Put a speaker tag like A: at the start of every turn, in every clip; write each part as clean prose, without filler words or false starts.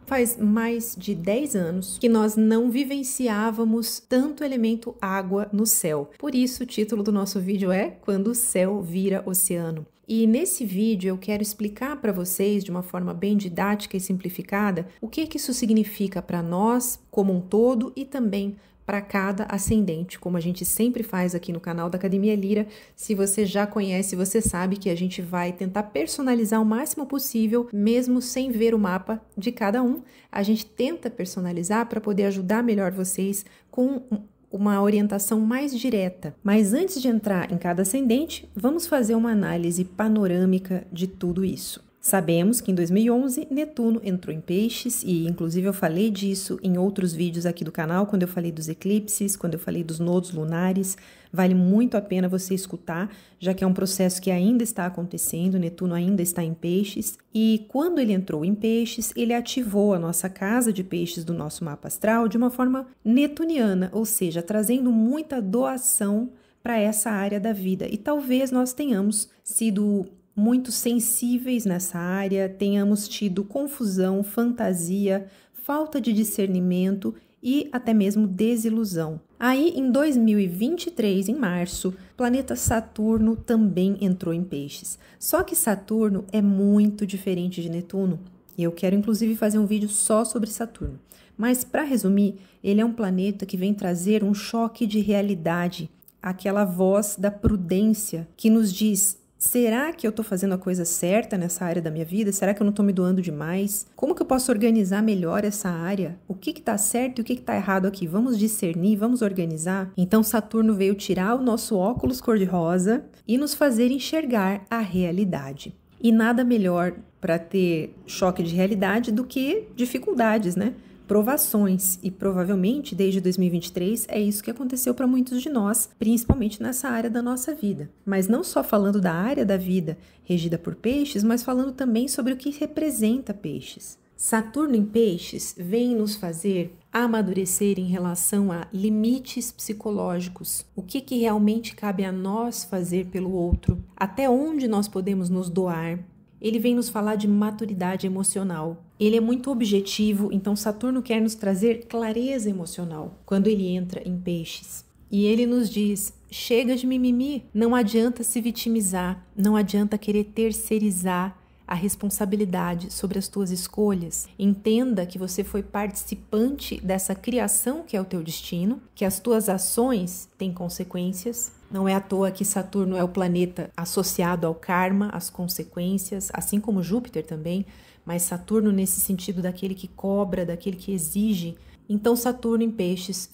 A: Faz mais de 10 anos que nós não vivenciávamos tanto elemento água no céu. Por isso, o título do nosso vídeo é Quando o Céu Vira Oceano. E nesse vídeo eu quero explicar para vocês, de uma forma bem didática e simplificada, o que isso significa para nós como um todo e também para cada ascendente, como a gente sempre faz aqui no canal da Academia Lyra. Se você já conhece, você sabe que a gente vai tentar personalizar o máximo possível, mesmo sem ver o mapa de cada um. A gente tenta personalizar para poder ajudar melhor vocês com uma orientação mais direta. Mas antes de entrar em cada ascendente, vamos fazer uma análise panorâmica de tudo isso. Sabemos que em 2011 Netuno entrou em Peixes e inclusive eu falei disso em outros vídeos aqui do canal, quando eu falei dos eclipses, quando eu falei dos nodos lunares. Vale muito a pena você escutar, já que é um processo que ainda está acontecendo, Netuno ainda está em Peixes. E quando ele entrou em Peixes, ele ativou a nossa casa de Peixes do nosso mapa astral de uma forma netuniana, ou seja, trazendo muita doação para essa área da vida. E talvez nós tenhamos sido muito sensíveis nessa área, tenhamos tido confusão, fantasia, falta de discernimento e até mesmo desilusão. Aí, em 2023, em março, o planeta Saturno também entrou em Peixes. Só que Saturno é muito diferente de Netuno. E eu quero, inclusive, fazer um vídeo só sobre Saturno. Mas, para resumir, ele é um planeta que vem trazer um choque de realidade, aquela voz da prudência que nos diz: será que eu estou fazendo a coisa certa nessa área da minha vida? Será que eu não estou me doando demais? Como que eu posso organizar melhor essa área? O que está certo e o que está errado aqui? Vamos discernir, vamos organizar? Então Saturno veio tirar o nosso óculos cor-de-rosa e nos fazer enxergar a realidade. E nada melhor para ter choque de realidade do que dificuldades, né? Provações, e provavelmente desde 2023 é isso que aconteceu para muitos de nós, principalmente nessa área da nossa vida. Mas não só falando da área da vida regida por Peixes, mas falando também sobre o que representa Peixes. Saturno em Peixes vem nos fazer amadurecer em relação a limites psicológicos, o que realmente cabe a nós fazer pelo outro, até onde nós podemos nos doar. Ele vem nos falar de maturidade emocional. Ele é muito objetivo, então Saturno quer nos trazer clareza emocional quando ele entra em Peixes. E ele nos diz: chega de mimimi, não adianta se vitimizar, não adianta querer terceirizar a responsabilidade sobre as tuas escolhas. Entenda que você foi participante dessa criação que é o teu destino, que as tuas ações têm consequências. Não é à toa que Saturno é o planeta associado ao karma, às consequências, assim como Júpiter também, mas Saturno nesse sentido daquele que cobra, daquele que exige. Então Saturno em Peixes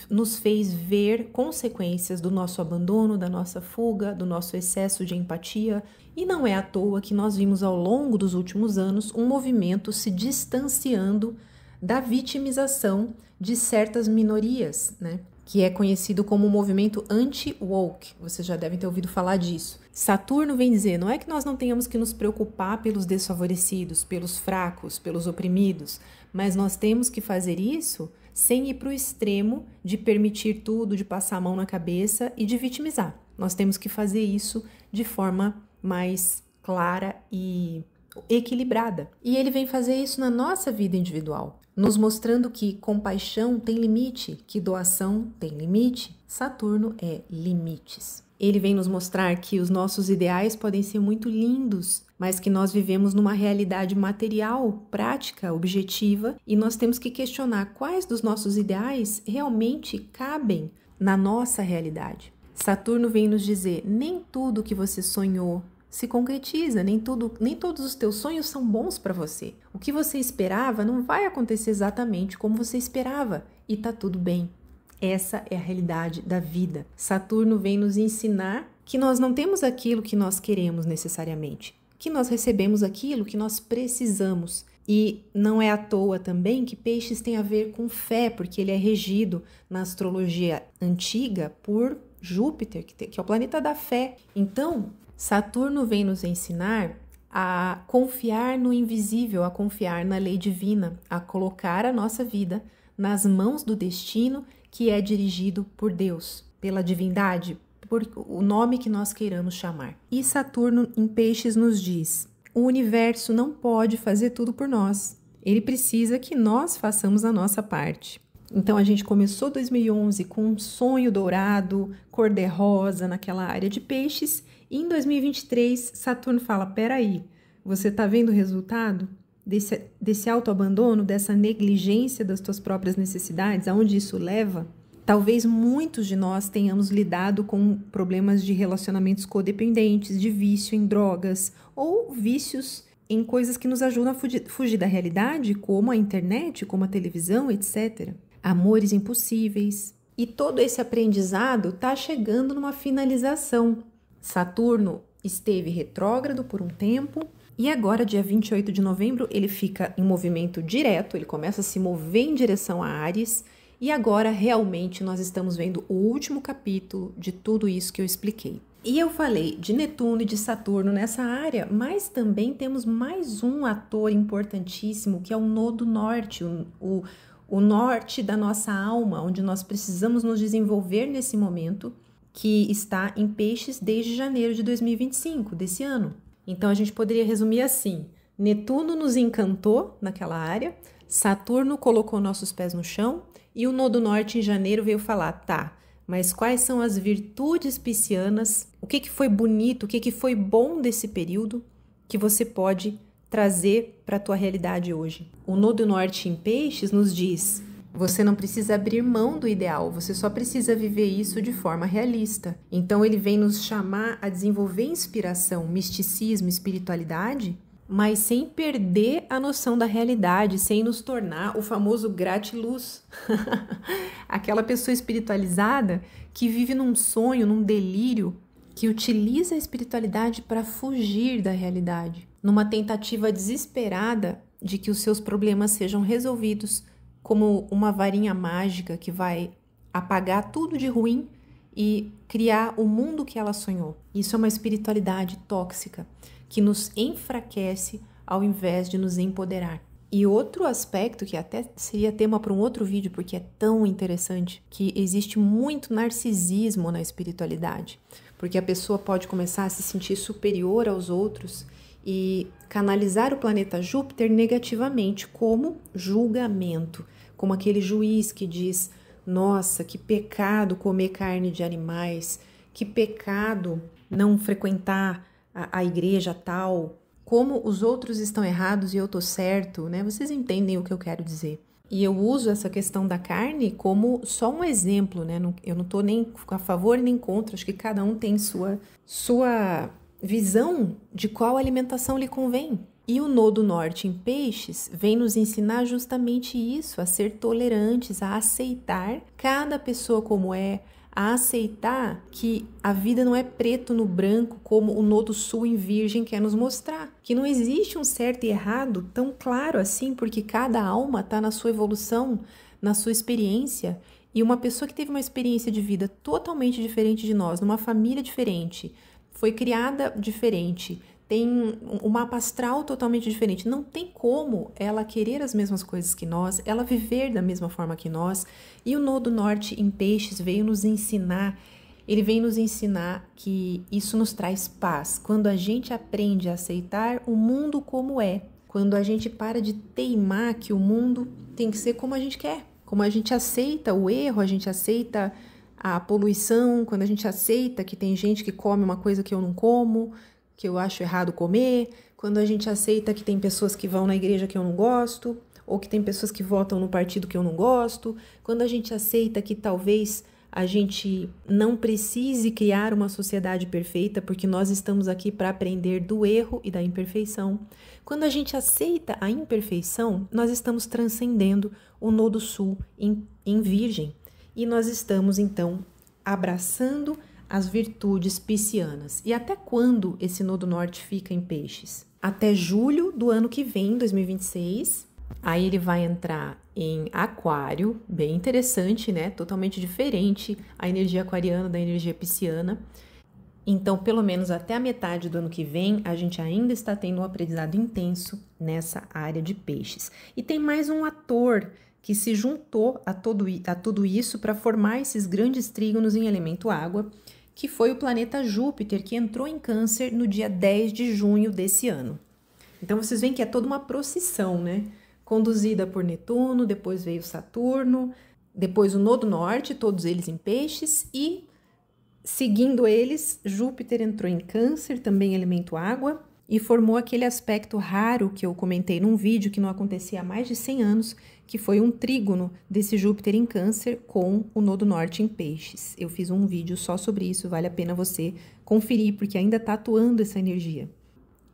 A: nos fez ver consequências do nosso abandono, da nossa fuga, do nosso excesso de empatia. E não é à toa que nós vimos ao longo dos últimos anos um movimento se distanciando da vitimização de certas minorias, né? Que é conhecido como o movimento anti-woke. Vocês já devem ter ouvido falar disso. Saturno vem dizer, não é que nós não tenhamos que nos preocupar pelos desfavorecidos, pelos fracos, pelos oprimidos, mas nós temos que fazer isso sem ir para o extremo de permitir tudo, de passar a mão na cabeça e de vitimizar. Nós temos que fazer isso de forma mais clara e equilibrada. E ele vem fazer isso na nossa vida individual, nos mostrando que compaixão tem limite, que doação tem limite. Saturno é limites. Ele vem nos mostrar que os nossos ideais podem ser muito lindos, mas que nós vivemos numa realidade material, prática, objetiva, e nós temos que questionar quais dos nossos ideais realmente cabem na nossa realidade. Saturno vem nos dizer, nem tudo que você sonhou se concretiza, nem todos os teus sonhos são bons para você. O que você esperava não vai acontecer exatamente como você esperava e tá tudo bem. Essa é a realidade da vida. Saturno vem nos ensinar que nós não temos aquilo que nós queremos necessariamente, que nós recebemos aquilo que nós precisamos. E não é à toa também que Peixes tem a ver com fé, porque ele é regido na astrologia antiga por Júpiter, que é o planeta da fé. Então, Saturno vem nos ensinar a confiar no invisível, a confiar na lei divina, a colocar a nossa vida nas mãos do destino que é dirigido por Deus, pela divindade, por o nome que nós queiramos chamar. E Saturno em Peixes nos diz: o universo não pode fazer tudo por nós. Ele precisa que nós façamos a nossa parte. Então a gente começou 2011 com um sonho dourado, cor-de-rosa naquela área de peixes, e em 2023 Saturno fala: peraí, você está vendo o resultado desse autoabandono, dessa negligência das tuas próprias necessidades, aonde isso leva? Talvez muitos de nós tenhamos lidado com problemas de relacionamentos codependentes, de vício em drogas ou vícios em coisas que nos ajudam a fugir da realidade, como a internet, como a televisão, etc. Amores impossíveis. E todo esse aprendizado está chegando numa finalização. Saturno esteve retrógrado por um tempo e agora, dia 28 de novembro, ele fica em movimento direto, ele começa a se mover em direção a Áries. E agora, realmente, nós estamos vendo o último capítulo de tudo isso que eu expliquei. E eu falei de Netuno e de Saturno nessa área, mas também temos mais um ator importantíssimo, que é o Nodo Norte, o norte da nossa alma, onde nós precisamos nos desenvolver nesse momento, que está em Peixes desde janeiro de 2025, desse ano. Então, a gente poderia resumir assim: Netuno nos encantou naquela área, Saturno colocou nossos pés no chão, e o Nodo Norte em janeiro veio falar: tá, mas quais são as virtudes piscianas, o que foi bonito, o que foi bom desse período que você pode trazer para a tua realidade hoje. O Nodo Norte em Peixes nos diz: você não precisa abrir mão do ideal, você só precisa viver isso de forma realista. Então ele vem nos chamar a desenvolver inspiração, misticismo, espiritualidade, mas sem perder a noção da realidade, sem nos tornar o famoso gratiluz. Aquela pessoa espiritualizada que vive num sonho, num delírio, que utiliza a espiritualidade para fugir da realidade, numa tentativa desesperada de que os seus problemas sejam resolvidos, como uma varinha mágica que vai apagar tudo de ruim e criar o mundo que ela sonhou. Isso é uma espiritualidade tóxica, que nos enfraquece ao invés de nos empoderar. E outro aspecto, que até seria tema para um outro vídeo, porque é tão interessante, que existe muito narcisismo na espiritualidade, porque a pessoa pode começar a se sentir superior aos outros e canalizar o planeta Júpiter negativamente, como julgamento, como aquele juiz que diz: nossa, que pecado comer carne de animais, que pecado não frequentar a igreja tal, como os outros estão errados e eu tô certo, né? Vocês entendem o que eu quero dizer. E eu uso essa questão da carne como só um exemplo, né? Eu não tô nem a favor nem contra, acho que cada um tem sua visão de qual alimentação lhe convém. E o Nodo Norte em Peixes vem nos ensinar justamente isso, a ser tolerantes, a aceitar cada pessoa como é, a aceitar que a vida não é preto no branco como o Nodo Sul em Virgem quer nos mostrar, que não existe um certo e errado tão claro assim, porque cada alma está na sua evolução, na sua experiência, e uma pessoa que teve uma experiência de vida totalmente diferente de nós, numa família diferente, foi criada diferente, tem um mapa astral totalmente diferente. Não tem como ela querer as mesmas coisas que nós, ela viver da mesma forma que nós. E o Nodo Norte em Peixes veio nos ensinar, ele vem nos ensinar que isso nos traz paz. Quando a gente aprende a aceitar o mundo como é, quando a gente para de teimar que o mundo tem que ser como a gente quer, como a gente aceita o erro, a gente aceita a poluição, quando a gente aceita que tem gente que come uma coisa que eu não como, que eu acho errado comer, quando a gente aceita que tem pessoas que vão na igreja que eu não gosto, ou que tem pessoas que votam no partido que eu não gosto, quando a gente aceita que talvez a gente não precise criar uma sociedade perfeita, porque nós estamos aqui para aprender do erro e da imperfeição. Quando a gente aceita a imperfeição, nós estamos transcendendo o Nodo Sul em Virgem, e nós estamos então abraçando as virtudes piscianas. E até quando esse Nodo Norte fica em Peixes? Até julho do ano que vem, 2026. Aí ele vai entrar em Aquário, bem interessante, né? Totalmente diferente a energia aquariana da energia pisciana. Então, pelo menos até a metade do ano que vem, a gente ainda está tendo um aprendizado intenso nessa área de Peixes. E tem mais um ator que se juntou a tudo isso para formar esses grandes trígonos em elemento água, que foi o planeta Júpiter, que entrou em Câncer no dia 10 de junho desse ano. Então, vocês veem que é toda uma procissão, né? conduzida por Netuno, depois veio Saturno, depois o Nodo Norte, todos eles em Peixes, e seguindo eles, Júpiter entrou em Câncer, também elemento água, e formou aquele aspecto raro que eu comentei num vídeo que não acontecia há mais de 100 anos, que foi um trígono desse Júpiter em Câncer com o Nodo Norte em Peixes. Eu fiz um vídeo só sobre isso, vale a pena você conferir, porque ainda está atuando essa energia.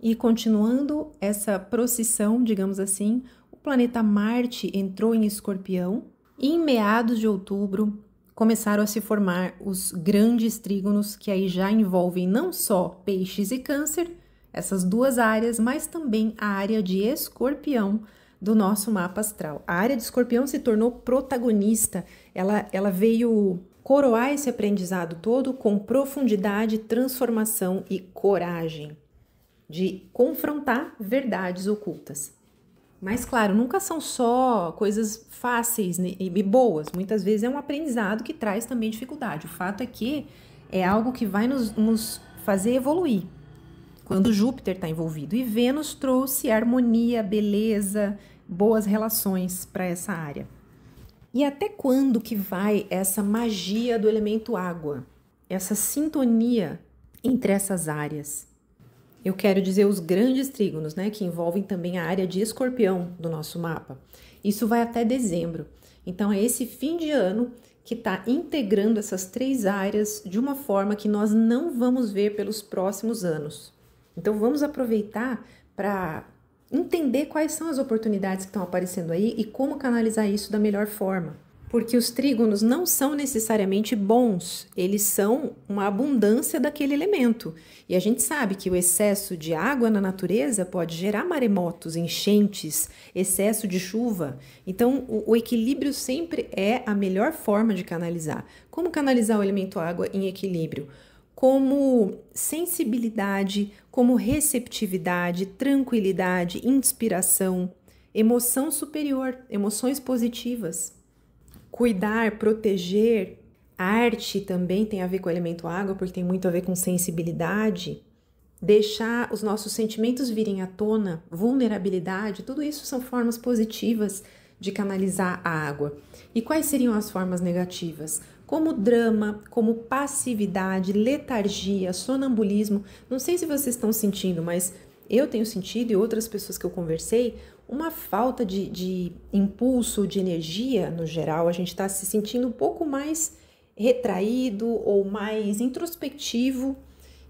A: E continuando essa procissão, digamos assim, o planeta Marte entrou em Escorpião e em meados de outubro começaram a se formar os grandes trígonos que aí já envolvem não só Peixes e Câncer, essas duas áreas, mas também a área de Escorpião do nosso mapa astral. A área de Escorpião se tornou protagonista, ela veio coroar esse aprendizado todo com profundidade, transformação e coragem de confrontar verdades ocultas. Mas, claro, nunca são só coisas fáceis e boas. Muitas vezes é um aprendizado que traz também dificuldade. O fato é que é algo que vai nos fazer evoluir. Quando Júpiter está envolvido. E Vênus trouxe harmonia, beleza, boas relações para essa área. E até quando que vai essa magia do elemento água? Essa sintonia entre essas áreas? Eu quero dizer os grandes trígonos, né, que envolvem também a área de Escorpião do nosso mapa. Isso vai até dezembro. Então, é esse fim de ano que está integrando essas três áreas de uma forma que nós não vamos ver pelos próximos anos. Então, vamos aproveitar para entender quais são as oportunidades que estão aparecendo aí e como canalizar isso da melhor forma. Porque os trígonos não são necessariamente bons, eles são uma abundância daquele elemento. E a gente sabe que o excesso de água na natureza pode gerar maremotos, enchentes, excesso de chuva. Então, o equilíbrio sempre é a melhor forma de canalizar. Como canalizar o elemento água em equilíbrio? Como sensibilidade, como receptividade, tranquilidade, inspiração, emoção superior, emoções positivas. Cuidar, proteger, arte também tem a ver com o elemento água, porque tem muito a ver com sensibilidade. Deixar os nossos sentimentos virem à tona, vulnerabilidade, tudo isso são formas positivas de canalizar a água. E quais seriam as formas negativas? Como drama, como passividade, letargia, sonambulismo. Não sei se vocês estão sentindo, mas eu tenho sentido, e outras pessoas que eu conversei, uma falta de impulso, de energia no geral. A gente está se sentindo um pouco mais retraído ou mais introspectivo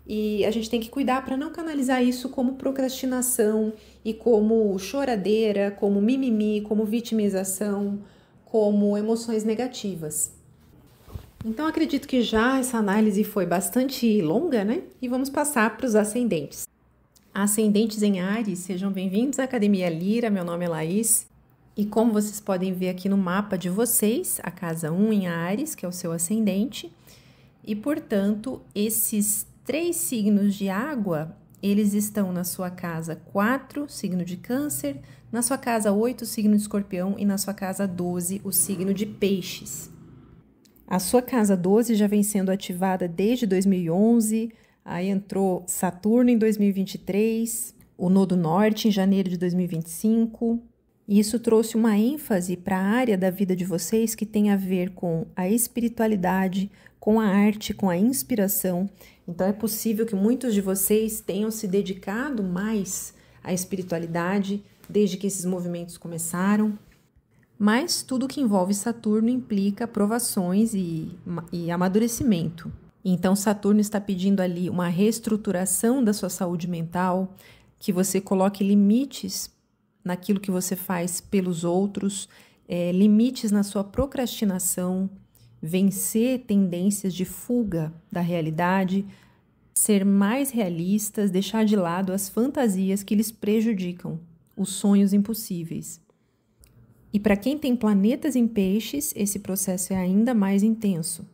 A: e a gente tem que cuidar para não canalizar isso como procrastinação e como choradeira, como mimimi, como vitimização, como emoções negativas. Então, acredito que já essa análise foi bastante longa, né? E vamos passar para os ascendentes. Ascendentes em Áries, sejam bem-vindos à Academia Lira, meu nome é Laís. E como vocês podem ver aqui no mapa de vocês, a casa 1 em Áries, que é o seu ascendente. E, portanto, esses 3 signos de água, eles estão na sua casa 4, signo de Câncer, na sua casa 8, signo de Escorpião e na sua casa 12, o signo de Peixes. A sua casa 12 já vem sendo ativada desde 2011, aí entrou Saturno em 2023, o Nodo Norte em janeiro de 2025, e isso trouxe uma ênfase para a área da vida de vocês que tem a ver com a espiritualidade, com a arte, com a inspiração. Então é possível que muitos de vocês tenham se dedicado mais à espiritualidade desde que esses movimentos começaram. Mas tudo que envolve Saturno implica provações e amadurecimento. Então, Saturno está pedindo ali uma reestruturação da sua saúde mental, que você coloque limites naquilo que você faz pelos outros, limites na sua procrastinação, vencer tendências de fuga da realidade, ser mais realistas, deixar de lado as fantasias que lhes prejudicam, os sonhos impossíveis. E para quem tem planetas em peixes, esse processo é ainda mais intenso.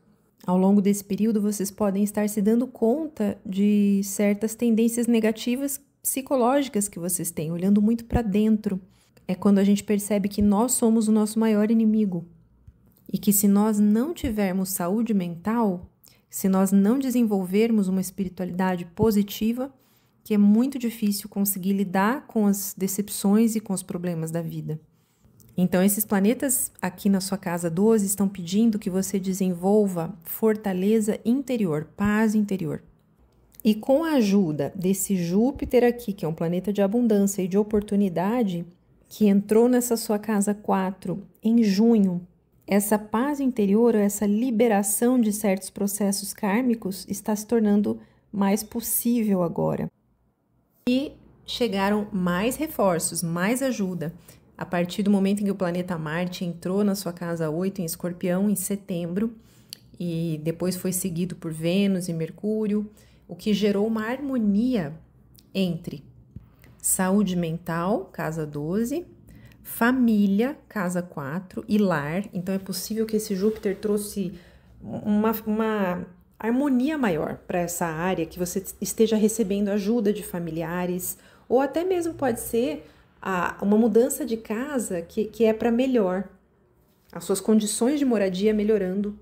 A: Ao longo desse período, vocês podem estar se dando conta de certas tendências negativas psicológicas que vocês têm, olhando muito para dentro. É quando a gente percebe que nós somos o nosso maior inimigo. E que se nós não tivermos saúde mental, se nós não desenvolvermos uma espiritualidade positiva, que é muito difícil conseguir lidar com as decepções e com os problemas da vida. Então, esses planetas aqui na sua casa 12 estão pedindo que você desenvolva fortaleza interior, paz interior. E com a ajuda desse Júpiter aqui, que é um planeta de abundância e de oportunidade, que entrou nessa sua casa 4 em junho, essa paz interior, essa liberação de certos processos kármicos está se tornando mais possível agora. E chegaram mais reforços, mais ajuda. A partir do momento em que o planeta Marte entrou na sua casa 8 em Escorpião, em setembro, e depois foi seguido por Vênus e Mercúrio, o que gerou uma harmonia entre saúde mental, casa 12, família, casa 4 e lar. Então é possível que esse Júpiter trouxe uma harmonia maior para essa área, que você esteja recebendo ajuda de familiares, ou até mesmo pode ser uma mudança de casa que é para melhor, as suas condições de moradia melhorando,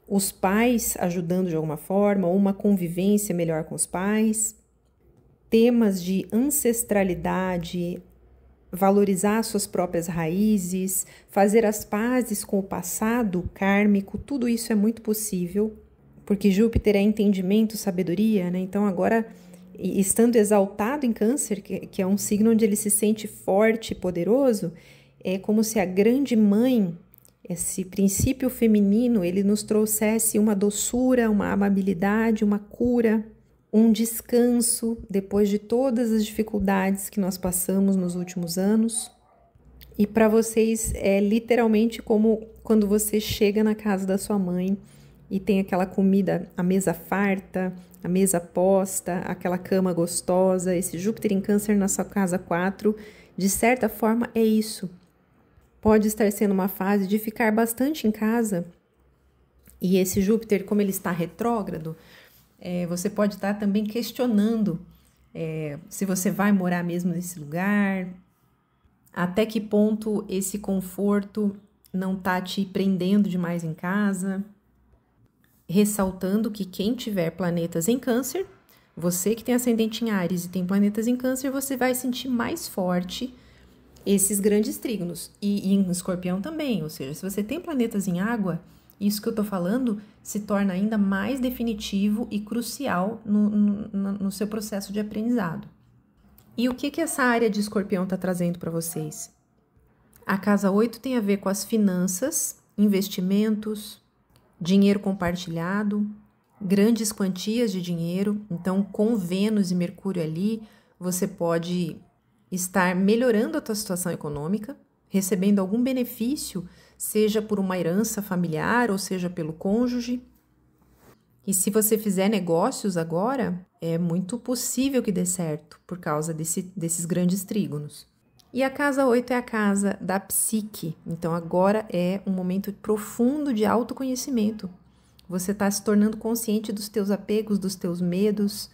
A: os pais ajudando de alguma forma, ou uma convivência melhor com os pais, temas de ancestralidade, valorizar suas próprias raízes, fazer as pazes com o passado kármico, tudo isso é muito possível, porque Júpiter é entendimento, sabedoria, né? Então agora, estando exaltado em Câncer, que é um signo onde ele se sente forte e poderoso, é como se a grande mãe, esse princípio feminino, ele nos trouxesse uma doçura, uma amabilidade, uma cura, um descanso depois de todas as dificuldades que nós passamos nos últimos anos. E para vocês é literalmente como quando você chega na casa da sua mãe e tem aquela comida, a mesa farta, a mesa posta, aquela cama gostosa. Esse Júpiter em Câncer na sua casa 4, de certa forma é isso. Pode estar sendo uma fase de ficar bastante em casa. E esse Júpiter, como ele está retrógrado, você pode estar também questionando se você vai morar mesmo nesse lugar, até que ponto esse conforto não está te prendendo demais em casa. Ressaltando que quem tiver planetas em Câncer, você que tem ascendente em Áries e tem planetas em Câncer, você vai sentir mais forte esses grandes trígonos. E em Escorpião também, ou seja, se você tem planetas em água, isso que eu estou falando se torna ainda mais definitivo e crucial no seu processo de aprendizado. E o que essa área de Escorpião está trazendo para vocês? A casa 8 tem a ver com as finanças, investimentos, dinheiro compartilhado, grandes quantias de dinheiro. Então, com Vênus e Mercúrio ali, você pode estar melhorando a tua situação econômica, recebendo algum benefício, seja por uma herança familiar ou seja pelo cônjuge. E se você fizer negócios agora, é muito possível que dê certo por causa desses grandes trígonos. E a casa 8 é a casa da psique, então agora é um momento profundo de autoconhecimento. Você está se tornando consciente dos teus apegos, dos teus medos,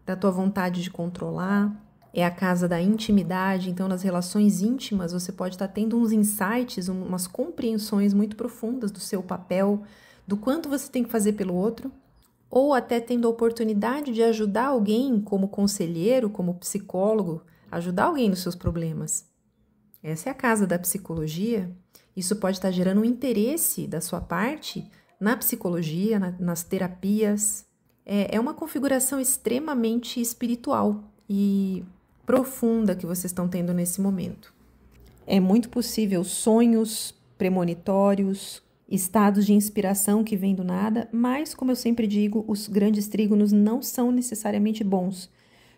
A: da tua vontade de controlar. É a casa da intimidade, então nas relações íntimas você pode estar tendo uns insights, umas compreensões muito profundas do seu papel, do quanto você tem que fazer pelo outro, ou até tendo a oportunidade de ajudar alguém como conselheiro, como psicólogo, ajudar alguém nos seus problemas. Essa é a casa da psicologia. Isso pode estar gerando um interesse da sua parte na psicologia, nas terapias. É uma configuração extremamente espiritual e profunda que vocês estão tendo nesse momento. É muito possível sonhos premonitórios, estados de inspiração que vêm do nada, mas, como eu sempre digo, os grandes trígonos não são necessariamente bons,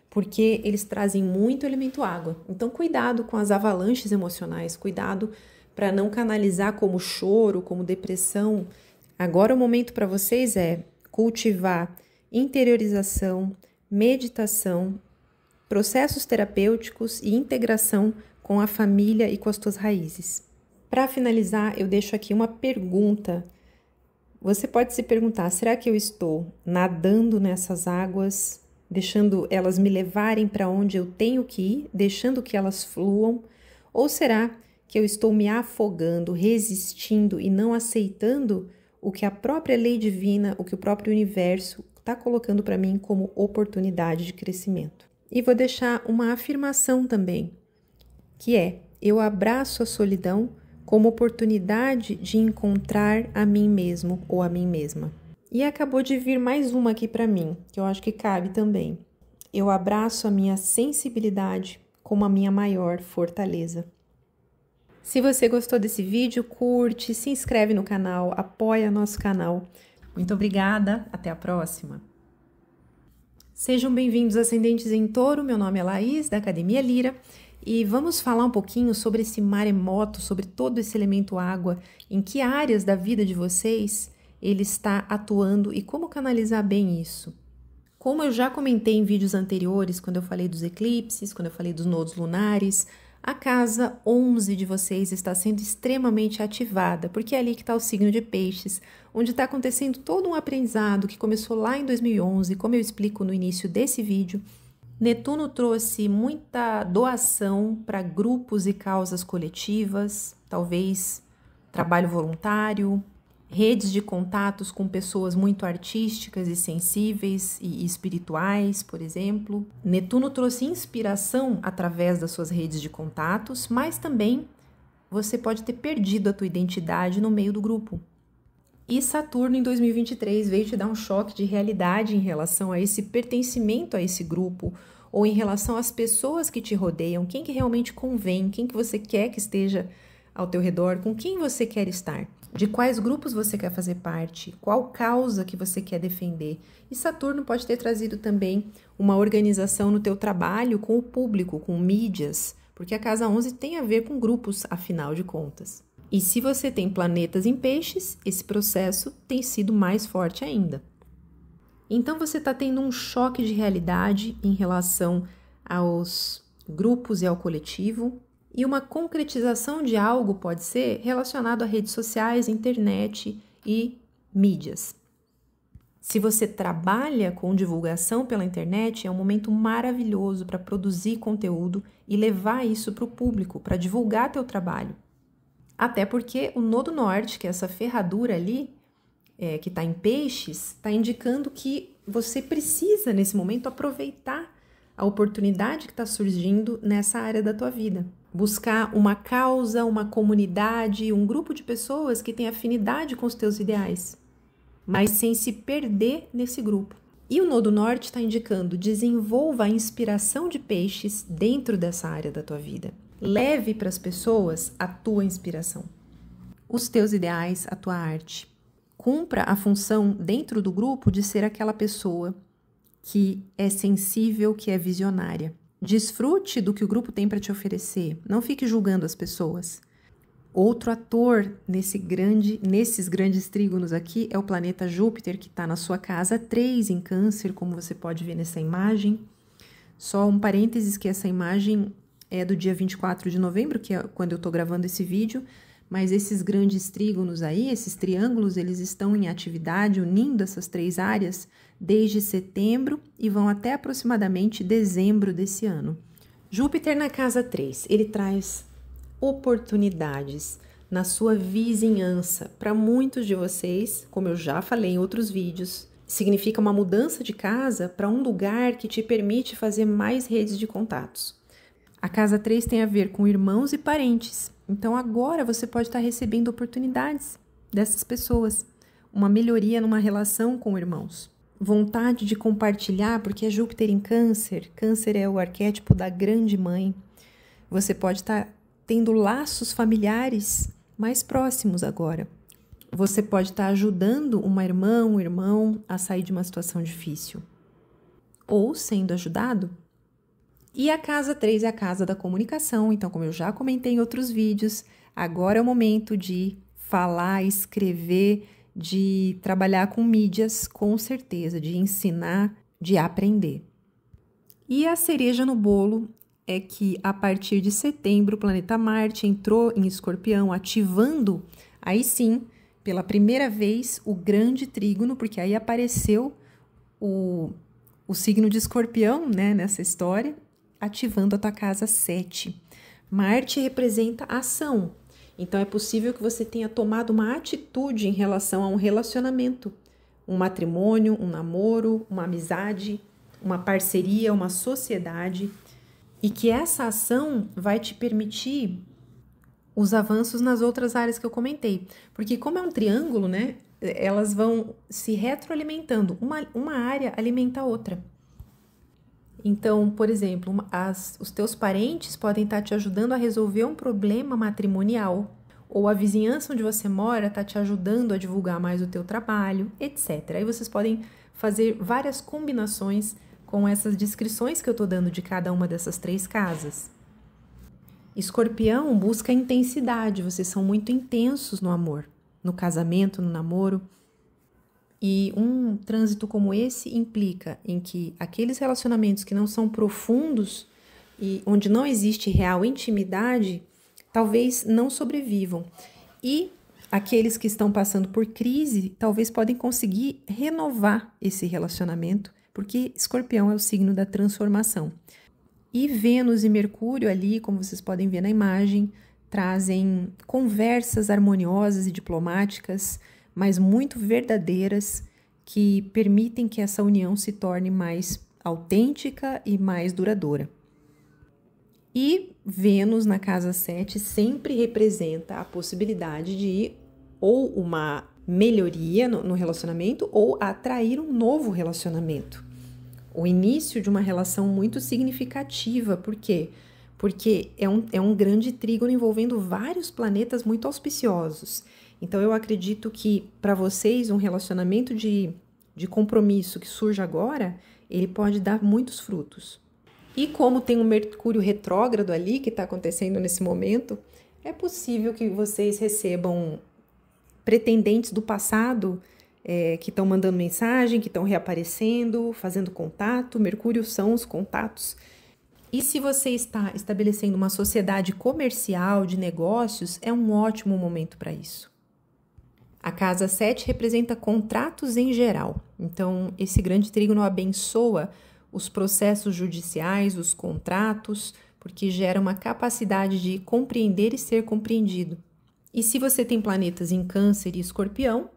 A: porque eles trazem muito elemento água. Então, cuidado com as avalanches emocionais, cuidado para não canalizar como choro, como depressão. Agora o momento para vocês é cultivar interiorização, meditação, processos terapêuticos e integração com a família e com as tuas raízes. Para finalizar, eu deixo aqui uma pergunta. Você pode se perguntar, será que eu estou nadando nessas águas, deixando elas me levarem para onde eu tenho que ir, deixando que elas fluam? Ou será que eu estou me afogando, resistindo e não aceitando o que a própria lei divina, o que o próprio universo está colocando para mim como oportunidade de crescimento? E vou deixar uma afirmação também, que é: eu abraço a solidão como oportunidade de encontrar a mim mesmo ou a mim mesma. E acabou de vir mais uma aqui para mim, que eu acho que cabe também. Eu abraço a minha sensibilidade como a minha maior fortaleza. Se você gostou desse vídeo, curte, se inscreve no canal, apoia nosso canal. Muito obrigada, até a próxima. Sejam bem-vindos, ascendentes em Touro. Meu nome é Laís, da Academia Lira, e vamos falar um pouquinho sobre esse maremoto, sobre todo esse elemento água, em que áreas da vida de vocês ele está atuando e como canalizar bem isso. Como eu já comentei em vídeos anteriores, quando eu falei dos eclipses, quando eu falei dos nodos lunares, a casa 11 de vocês está sendo extremamente ativada, porque é ali que está o signo de Peixes, onde está acontecendo todo um aprendizado que começou lá em 2011, como eu explico no início desse vídeo. Netuno trouxe muita doação para grupos e causas coletivas, talvez trabalho voluntário, redes de contatos com pessoas muito artísticas e sensíveis e espirituais, por exemplo. Netuno trouxe inspiração através das suas redes de contatos, mas também você pode ter perdido a tua identidade no meio do grupo. E Saturno em 2023 veio te dar um choque de realidade em relação a esse pertencimento a esse grupo ou em relação às pessoas que te rodeiam, quem que realmente convém, quem que você quer que esteja ao teu redor, com quem você quer estar. De quais grupos você quer fazer parte, qual causa que você quer defender. E Saturno pode ter trazido também uma organização no teu trabalho com o público, com mídias, porque a casa 11 tem a ver com grupos, afinal de contas. E se você tem planetas em peixes, esse processo tem sido mais forte ainda. Então você está tendo um choque de realidade em relação aos grupos e ao coletivo, e uma concretização de algo pode ser relacionado a redes sociais, internet e mídias. Se você trabalha com divulgação pela internet, é um momento maravilhoso para produzir conteúdo e levar isso para o público, para divulgar teu trabalho. Até porque o Nodo Norte, que é essa ferradura ali, que está em peixes, está indicando que você precisa, nesse momento, aproveitar a oportunidade que está surgindo nessa área da tua vida. Buscar uma causa, uma comunidade, um grupo de pessoas que tem afinidade com os teus ideais, mas sem se perder nesse grupo. E o Nodo Norte está indicando: desenvolva a inspiração de peixes dentro dessa área da tua vida. Leve para as pessoas a tua inspiração, os teus ideais, a tua arte. Cumpra a função dentro do grupo de ser aquela pessoa que é sensível, que é visionária. Desfrute do que o grupo tem para te oferecer. Não fique julgando as pessoas. Outro ator nesses grandes trígonos aqui é o planeta Júpiter, que está na sua casa 3 em Câncer, como você pode ver nessa imagem. Só um parênteses que essa imagem é do dia 24 de novembro, que é quando eu estou gravando esse vídeo, mas esses grandes trígonos aí, esses triângulos, eles estão em atividade, unindo essas 3 áreas desde setembro e vão até aproximadamente dezembro desse ano. Júpiter na casa 3, ele traz oportunidades na sua vizinhança. Para muitos de vocês, como eu já falei em outros vídeos, significa uma mudança de casa para um lugar que te permite fazer mais redes de contatos. A casa 3 tem a ver com irmãos e parentes. Então agora você pode estar recebendo oportunidades dessas pessoas, uma melhoria numa relação com irmãos. Vontade de compartilhar, porque é Júpiter em Câncer. Câncer é o arquétipo da grande mãe. Você pode estar tendo laços familiares mais próximos agora. Você pode estar ajudando uma irmã, um irmão a sair de uma situação difícil. Ou sendo ajudado. E a casa 3 é a casa da comunicação. Então, como eu já comentei em outros vídeos, agora é o momento de falar, escrever, de trabalhar com mídias, com certeza, de ensinar, de aprender. E a cereja no bolo é que a partir de setembro o planeta Marte entrou em Escorpião, ativando, aí sim, pela primeira vez, o grande trígono, porque aí apareceu o signo de Escorpião, né, nessa história, ativando a tua casa 7. Marte representa ação. Então, é possível que você tenha tomado uma atitude em relação a um relacionamento, um matrimônio, um namoro, uma amizade, uma parceria, uma sociedade, e que essa ação vai te permitir os avanços nas outras áreas que eu comentei. Porque como é um triângulo, né, elas vão se retroalimentando. Uma área alimenta a outra. Então, por exemplo, os teus parentes podem estar te ajudando a resolver um problema matrimonial, ou a vizinhança onde você mora está te ajudando a divulgar mais o teu trabalho, etc. Aí vocês podem fazer várias combinações com essas descrições que eu estou dando de cada uma dessas 3 casas. Escorpião busca intensidade, vocês são muito intensos no amor, no casamento, no namoro. E um trânsito como esse implica em que aqueles relacionamentos que não são profundos e onde não existe real intimidade, talvez não sobrevivam. E aqueles que estão passando por crise, talvez podem conseguir renovar esse relacionamento, porque Escorpião é o signo da transformação. E Vênus e Mercúrio ali, como vocês podem ver na imagem, trazem conversas harmoniosas e diplomáticas, mas muito verdadeiras, que permitem que essa união se torne mais autêntica e mais duradoura. E Vênus na casa 7 sempre representa a possibilidade de ou uma melhoria no relacionamento ou atrair um novo relacionamento. O início de uma relação muito significativa. Por quê? Porque é um grande trígono envolvendo vários planetas muito auspiciosos. Então, eu acredito que, para vocês, um relacionamento de compromisso que surge agora, ele pode dar muitos frutos. E como tem um Mercúrio retrógrado ali, que está acontecendo nesse momento, é possível que vocês recebam pretendentes do passado que estão mandando mensagem, que estão reaparecendo, fazendo contato. Mercúrio são os contatos. E se você está estabelecendo uma sociedade comercial de negócios, é um ótimo momento para isso. A casa 7 representa contratos em geral. Então, esse grande trígono abençoa os processos judiciais, os contratos, porque gera uma capacidade de compreender e ser compreendido. E se você tem planetas em Câncer e Escorpião,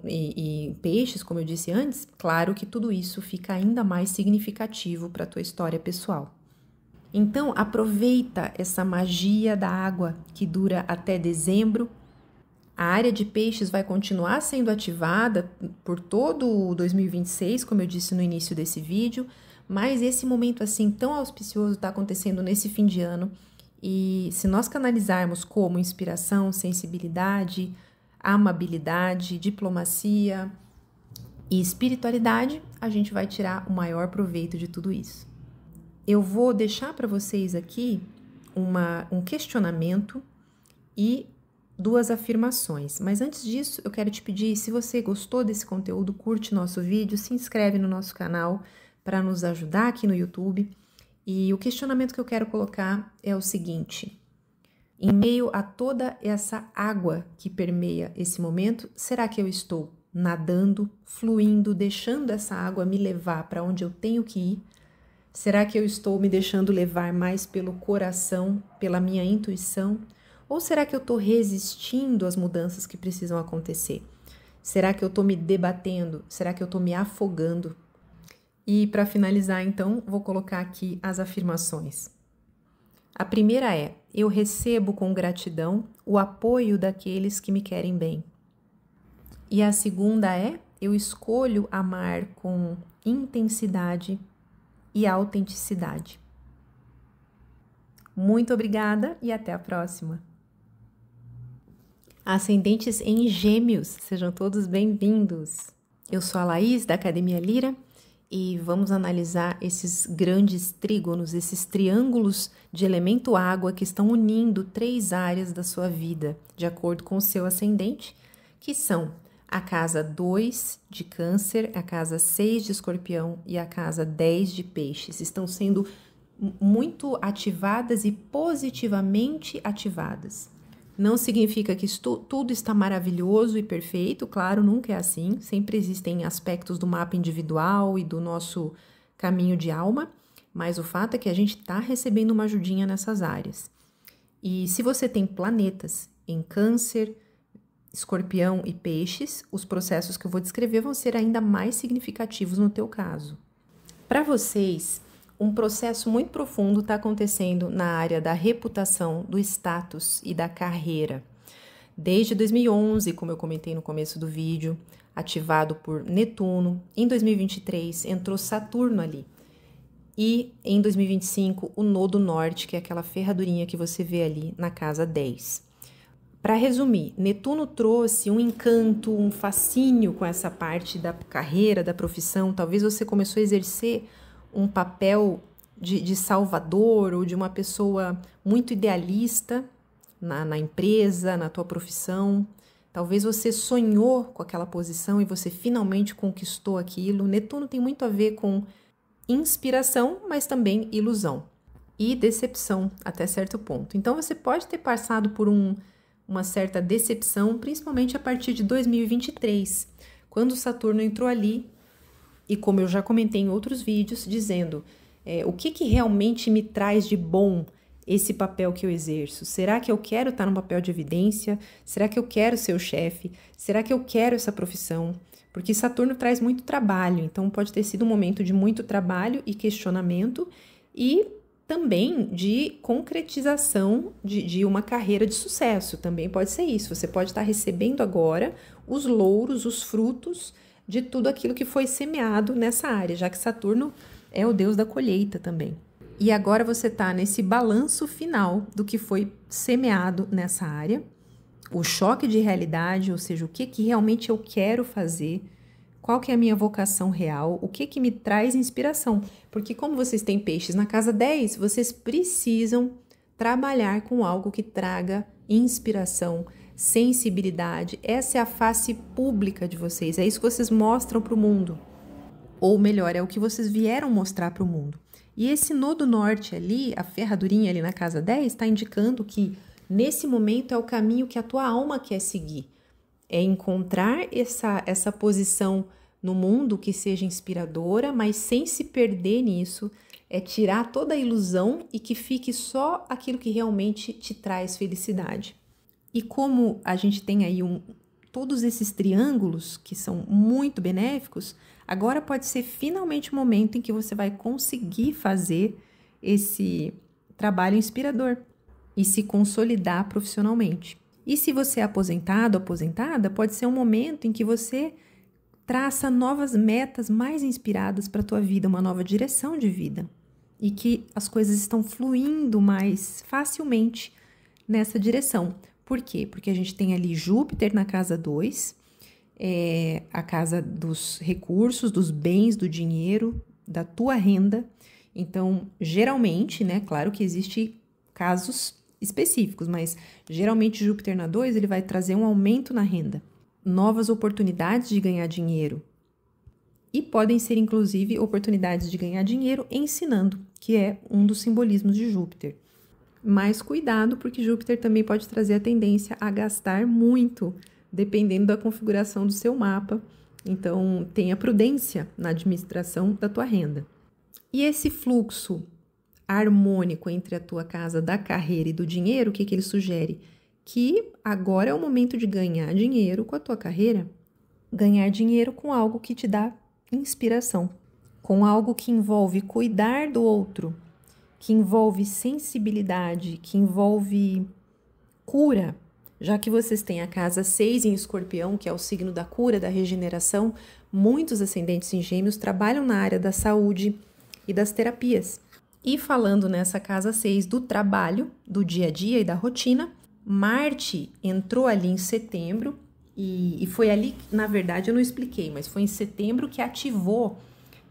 A: e Peixes, como eu disse antes, claro que tudo isso fica ainda mais significativo para a tua história pessoal. Então, aproveita essa magia da água que dura até dezembro. A área de Peixes vai continuar sendo ativada por todo o 2026, como eu disse no início desse vídeo, mas esse momento assim tão auspicioso está acontecendo nesse fim de ano. E se nós canalizarmos como inspiração, sensibilidade, amabilidade, diplomacia e espiritualidade, a gente vai tirar o maior proveito de tudo isso. Eu vou deixar para vocês aqui um questionamento e 2 afirmações. Mas antes disso, eu quero te pedir, se você gostou desse conteúdo, curte nosso vídeo, se inscreve no nosso canal para nos ajudar aqui no YouTube. E o questionamento que eu quero colocar é o seguinte: em meio a toda essa água que permeia esse momento, será que eu estou nadando, fluindo, deixando essa água me levar para onde eu tenho que ir? Será que eu estou me deixando levar mais pelo coração, pela minha intuição? Ou será que eu estou resistindo às mudanças que precisam acontecer? Será que eu estou me debatendo? Será que eu estou me afogando? E para finalizar, então, vou colocar aqui as afirmações. A primeira é: eu recebo com gratidão o apoio daqueles que me querem bem. E a segunda é: eu escolho amar com intensidade e autenticidade. Muito obrigada e até a próxima! Ascendentes em Gêmeos, sejam todos bem-vindos! Eu sou a Laís, da Academia Lira, e vamos analisar esses grandes trígonos, esses triângulos de elemento água que estão unindo 3 áreas da sua vida, de acordo com o seu ascendente, que são a casa 2 de Câncer, a casa 6 de Escorpião e a casa 10 de Peixes. Estão sendo muito ativadas e positivamente ativadas. Não significa que tudo está maravilhoso e perfeito, claro, nunca é assim. Sempre existem aspectos do mapa individual e do nosso caminho de alma, mas o fato é que a gente está recebendo uma ajudinha nessas áreas. E se você tem planetas em Câncer, Escorpião e Peixes, os processos que eu vou descrever vão ser ainda mais significativos no teu caso. Para vocês, um processo muito profundo está acontecendo na área da reputação, do status e da carreira. Desde 2011, como eu comentei no começo do vídeo, ativado por Netuno, em 2023 entrou Saturno ali. E em 2025, o Nodo Norte, que é aquela ferradurinha que você vê ali na casa 10. Para resumir, Netuno trouxe um encanto, um fascínio com essa parte da carreira, da profissão. Talvez você começou a exercer um papel de salvador ou de uma pessoa muito idealista na empresa, na tua profissão. Talvez você sonhou com aquela posição e você finalmente conquistou aquilo. Netuno tem muito a ver com inspiração, mas também ilusão e decepção até certo ponto. Então você pode ter passado por uma certa decepção, principalmente a partir de 2023, quando Saturno entrou ali e, como eu já comentei em outros vídeos, dizendo o que realmente me traz de bom esse papel que eu exerço? Será que eu quero estar num papel de evidência? Será que eu quero ser o chefe? Será que eu quero essa profissão? Porque Saturno traz muito trabalho, então pode ter sido um momento de muito trabalho e questionamento e também de concretização de uma carreira de sucesso. Também pode ser isso. Você pode estar recebendo agora os louros, os frutos de tudo aquilo que foi semeado nessa área, já que Saturno é o deus da colheita também. E agora você está nesse balanço final do que foi semeado nessa área, o choque de realidade, ou seja, o que realmente eu quero fazer, qual que é a minha vocação real, o que me traz inspiração. Porque como vocês têm peixes na casa 10, vocês precisam trabalhar com algo que traga inspiração, sensibilidade. Essa é a face pública de vocês, é isso que vocês mostram para o mundo. Ou melhor, é o que vocês vieram mostrar para o mundo. E esse Nodo Norte ali, a ferradurinha ali na casa 10, está indicando que nesse momento é o caminho que a tua alma quer seguir. É encontrar essa posição no mundo que seja inspiradora, mas sem se perder nisso. É tirar toda a ilusão e que fique só aquilo que realmente te traz felicidade. E como a gente tem aí todos esses triângulos que são muito benéficos, agora pode ser finalmente o momento em que você vai conseguir fazer esse trabalho inspirador e se consolidar profissionalmente. E se você é aposentado ou aposentada, pode ser um momento em que você traça novas metas mais inspiradas para a tua vida, uma nova direção de vida. E que as coisas estão fluindo mais facilmente nessa direção. Por quê? Porque a gente tem ali Júpiter na casa 2, a casa dos recursos, dos bens, do dinheiro, da tua renda. Então, geralmente, né, claro que existem casos específicos, mas geralmente Júpiter na 2, ele vai trazer um aumento na renda, novas oportunidades de ganhar dinheiro. E podem ser, inclusive, oportunidades de ganhar dinheiro ensinando, que é um dos simbolismos de Júpiter. Mas cuidado, porque Júpiter também pode trazer a tendência a gastar muito, dependendo da configuração do seu mapa. Então, tenha prudência na administração da tua renda. E esse fluxo harmônico entre a tua casa da carreira e do dinheiro, o que ele sugere? Que agora é o momento de ganhar dinheiro com a tua carreira. Ganhar dinheiro com algo que te dá inspiração, com algo que envolve cuidar do outro, que envolve sensibilidade, que envolve cura. Já que vocês têm a casa 6 em Escorpião, que é o signo da cura, da regeneração, muitos ascendentes em Gêmeos trabalham na área da saúde e das terapias. E falando nessa casa 6 do trabalho, do dia a dia e da rotina, Marte entrou ali em setembro e foi ali, na verdade eu não expliquei, mas foi em setembro que ativou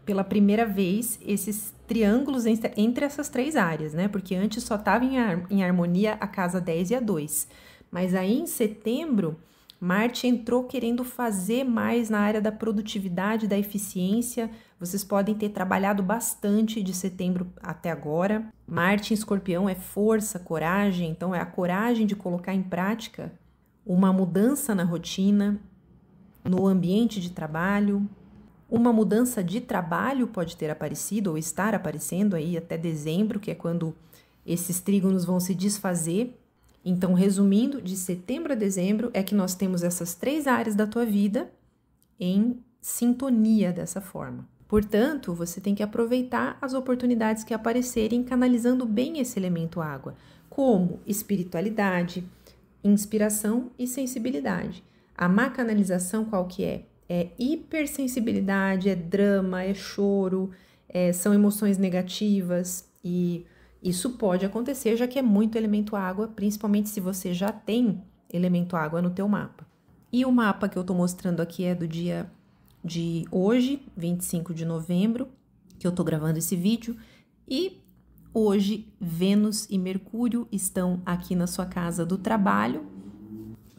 A: pela primeira vez esses triângulos entre essas três áreas, né? Porque antes só estava em harmonia a casa 10 e a 2. Mas aí em setembro, Marte entrou querendo fazer mais na área da produtividade, da eficiência. Vocês podem ter trabalhado bastante de setembro até agora. Marte em Escorpião é força, coragem, então é a coragem de colocar em prática uma mudança na rotina, no ambiente de trabalho. Uma mudança de trabalho pode ter aparecido ou estar aparecendo aí até dezembro, que é quando esses trígonos vão se desfazer. Então, resumindo, de setembro a dezembro é que nós temos essas três áreas da tua vida em sintonia dessa forma. Portanto, você tem que aproveitar as oportunidades que aparecerem canalizando bem esse elemento água, como espiritualidade, inspiração e sensibilidade. A má canalização qual que é? É hipersensibilidade, é drama, é choro, são emoções negativas e isso pode acontecer já que é muito elemento água, principalmente se você já tem elemento água no teu mapa. E o mapa que eu estou mostrando aqui é do dia de hoje, 25 de novembro, que eu estou gravando esse vídeo, e hoje Vênus e Mercúrio estão aqui na sua casa do trabalho,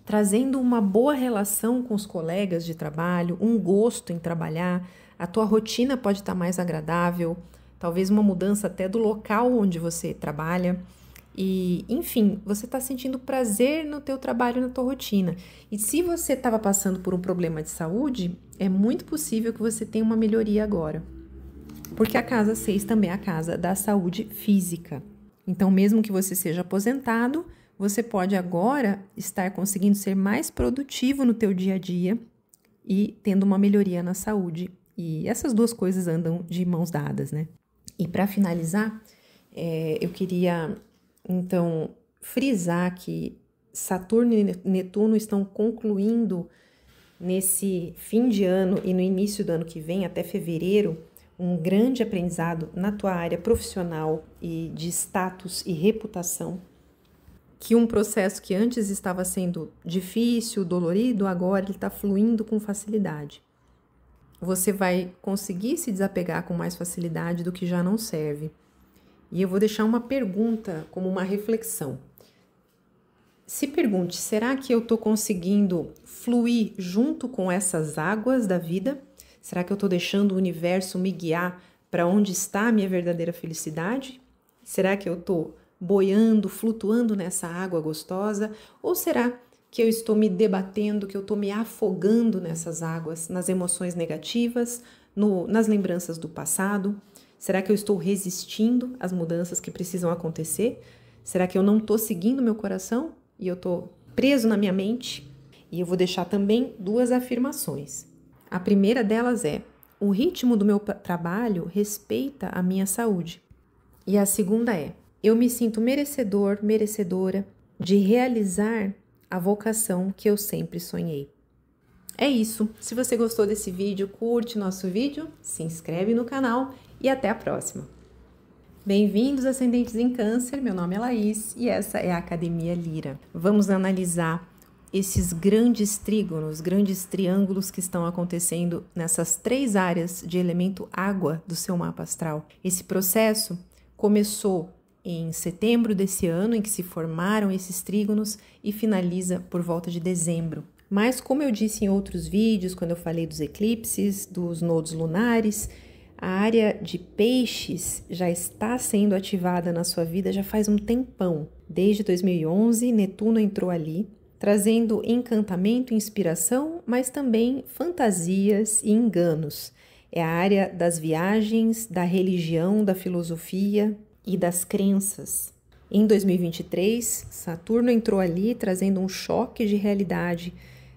A: trazendo uma boa relação com os colegas de trabalho, um gosto em trabalhar, a tua rotina pode estar mais agradável, talvez uma mudança até do local onde você trabalha, e, enfim, você está sentindo prazer no teu trabalho, na tua rotina. E se você estava passando por um problema de saúde, é muito possível que você tenha uma melhoria agora. Porque a casa 6 também é a casa da saúde física. Então, mesmo que você seja aposentado, você pode agora estar conseguindo ser mais produtivo no teu dia a dia e tendo uma melhoria na saúde. E essas duas coisas andam de mãos dadas, né? E para finalizar, eu queria... Então, frisar que Saturno e Netuno estão concluindo nesse fim de ano e no início do ano que vem, até fevereiro, um grande aprendizado na tua área profissional e de status e reputação, que um processo que antes estava sendo difícil, dolorido, agora ele está fluindo com facilidade. Você vai conseguir se desapegar com mais facilidade do que já não serve. E eu vou deixar uma pergunta como uma reflexão. Se pergunte, será que eu estou conseguindo fluir junto com essas águas da vida? Será que eu estou deixando o universo me guiar para onde está a minha verdadeira felicidade? Será que eu estou boiando, flutuando nessa água gostosa? Ou será que eu estou me debatendo, que eu estou me afogando nessas águas, nas emoções negativas, nas lembranças do passado? Será que eu estou resistindo às mudanças que precisam acontecer? Será que eu não estou seguindo meu coração e eu estou preso na minha mente? E eu vou deixar também duas afirmações. A primeira delas é: o ritmo do meu trabalho respeita a minha saúde. E a segunda é: eu me sinto merecedor, merecedora de realizar a vocação que eu sempre sonhei. É isso. Se você gostou desse vídeo, curte nosso vídeo, se inscreve no canal e até a próxima. Bem-vindos, ascendentes em Câncer, meu nome é Laís e essa é a Academia Lira. Vamos analisar esses grandes trígonos, grandes triângulos que estão acontecendo nessas 3 áreas de elemento água do seu mapa astral. Esse processo começou em setembro desse ano, em que se formaram esses trígonos, e finaliza por volta de dezembro. Mas, como eu disse em outros vídeos, quando eu falei dos eclipses, dos nodos lunares, a área de peixes já está sendo ativada na sua vida já faz um tempão. Desde 2011, Netuno entrou ali, trazendo encantamento e inspiração, mas também fantasias e enganos. É a área das viagens, da religião, da filosofia e das crenças. Em 2023, Saturno entrou ali trazendo um choque de realidade,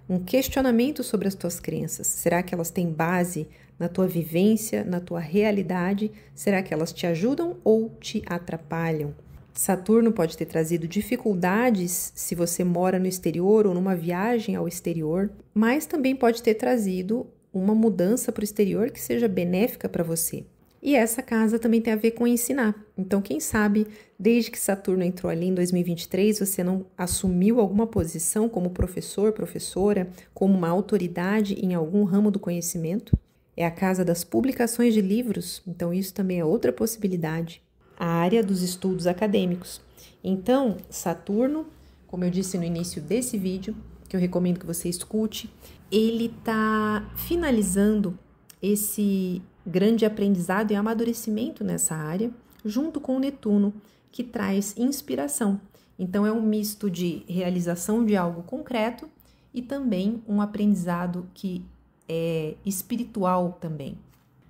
A: um questionamento sobre as tuas crenças. Será que elas têm base na tua vivência, na tua realidade? Será que elas te ajudam ou te atrapalham? Saturno pode ter trazido dificuldades se você mora no exterior ou numa viagem ao exterior, mas também pode ter trazido uma mudança para o exterior que seja benéfica para você. E essa casa também tem a ver com ensinar. Então, quem sabe, desde que Saturno entrou ali em 2023, você não assumiu alguma posição como professor, professora, como uma autoridade em algum ramo do conhecimento? É a casa das publicações de livros, então isso também é outra possibilidade. A área dos estudos acadêmicos. Então, Saturno, como eu disse no início desse vídeo, que eu recomendo que você escute, ele está finalizando esse grande aprendizado e amadurecimento nessa área, junto com o Netuno, que traz inspiração. Então, é um misto de realização de algo concreto e também um aprendizado que é espiritual também.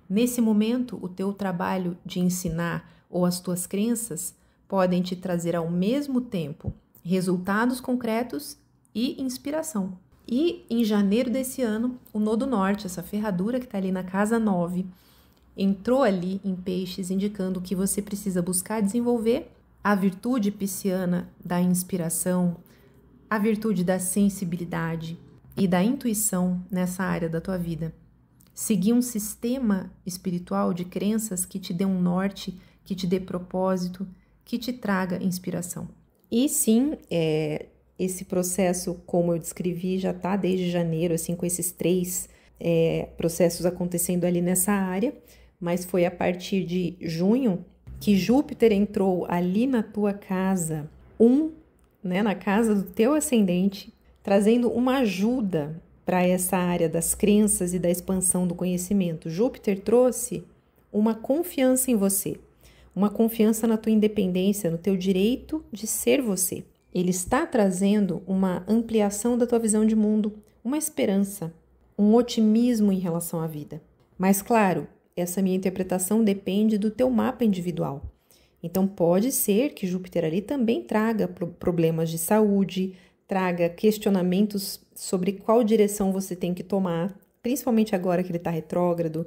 A: Nesse momento, o teu trabalho de ensinar ou as tuas crenças podem te trazer ao mesmo tempo resultados concretos e inspiração. E em janeiro desse ano, o Nodo Norte, essa ferradura que está ali na casa 9, entrou ali em Peixes, indicando que você precisa buscar desenvolver a virtude pisciana da inspiração, a virtude da sensibilidade e da intuição nessa área da tua vida. Seguir um sistema espiritual de crenças que te dê um norte, que te dê propósito, que te traga inspiração. E sim, esse processo, como eu descrevi, já está desde janeiro, assim, com esses 3 processos acontecendo ali nessa área, mas foi a partir de junho que Júpiter entrou ali na tua casa, na casa do teu ascendente, trazendo uma ajuda para essa área das crenças e da expansão do conhecimento. Júpiter trouxe uma confiança em você, uma confiança na tua independência, no teu direito de ser você. Ele está trazendo uma ampliação da tua visão de mundo, uma esperança, um otimismo em relação à vida. Mas, claro, essa minha interpretação depende do teu mapa individual. Então, pode ser que Júpiter ali também traga problemas de saúde, traga questionamentos sobre qual direção você tem que tomar, principalmente agora que ele está retrógrado.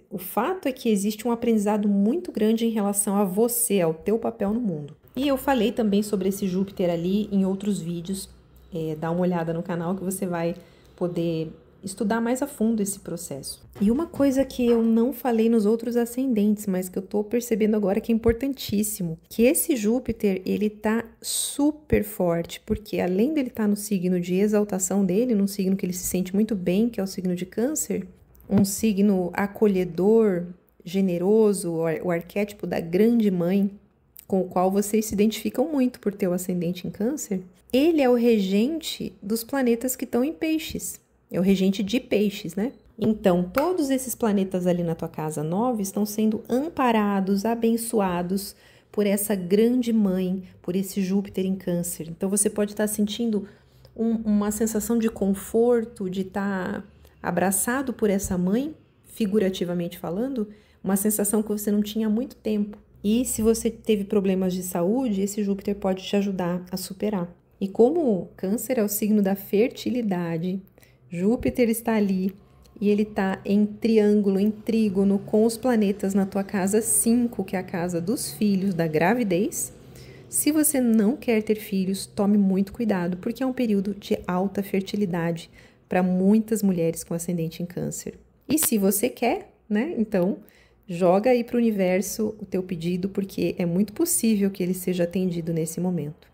A: O fato é que existe um aprendizado muito grande em relação a você, ao teu papel no mundo. E eu falei também sobre esse Júpiter ali em outros vídeos. Dá uma olhada no canal que você vai poder estudar mais a fundo esse processo. E uma coisa que eu não falei nos outros ascendentes, mas que eu tô percebendo agora que é importantíssimo, que esse Júpiter, ele tá super forte, porque além dele estar no signo de exaltação dele, num signo que ele se sente muito bem, que é o signo de Câncer, um signo acolhedor, generoso, o arquétipo da grande mãe, com o qual vocês se identificam muito por ter o ascendente em Câncer, ele é o regente dos planetas que estão em Peixes. É o regente de Peixes, né? Então, todos esses planetas ali na tua casa 9 estão sendo amparados, abençoados por essa grande mãe, por esse Júpiter em Câncer. Então, você pode estar sentindo uma sensação de conforto, de estar abraçado por essa mãe, figurativamente falando, uma sensação que você não tinha há muito tempo. E se você teve problemas de saúde, esse Júpiter pode te ajudar a superar. E como Câncer é o signo da fertilidade, Júpiter está ali e ele está em triângulo, em trígono com os planetas na tua casa 5, que é a casa dos filhos, da gravidez. Se você não quer ter filhos, tome muito cuidado, porque é um período de alta fertilidade para muitas mulheres com ascendente em Câncer. E se você quer, né, então joga aí para o universo o teu pedido, porque é muito possível que ele seja atendido nesse momento.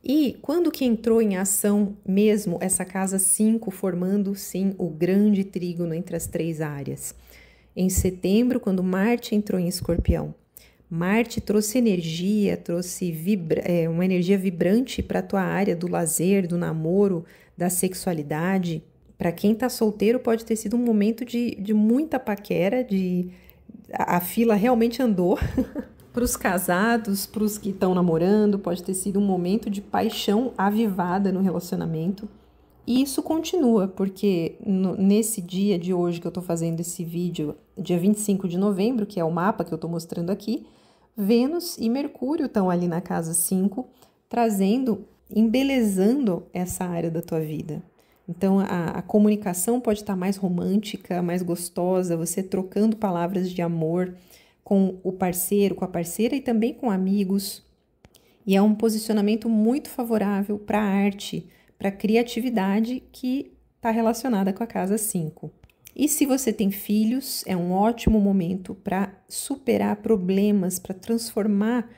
A: E quando que entrou em ação mesmo essa casa 5, formando sim o grande trígono entre as 3 áreas? Em setembro, quando Marte entrou em Escorpião. Marte trouxe energia, trouxe uma energia vibrante para a tua área do lazer, do namoro, da sexualidade. Para quem está solteiro pode ter sido um momento de muita paquera, a fila realmente andou. Para os casados, para os que estão namorando, pode ter sido um momento de paixão avivada no relacionamento. E isso continua, porque nesse dia de hoje que eu estou fazendo esse vídeo, dia 25 de novembro, que é o mapa que eu estou mostrando aqui, Vênus e Mercúrio estão ali na casa 5, embelezando essa área da tua vida. Então, a comunicação pode estar mais romântica, mais gostosa, você trocando palavras de amor com o parceiro, com a parceira e também com amigos. E é um posicionamento muito favorável para a arte, para a criatividade que está relacionada com a casa 5. E se você tem filhos, é um ótimo momento para superar problemas, para transformar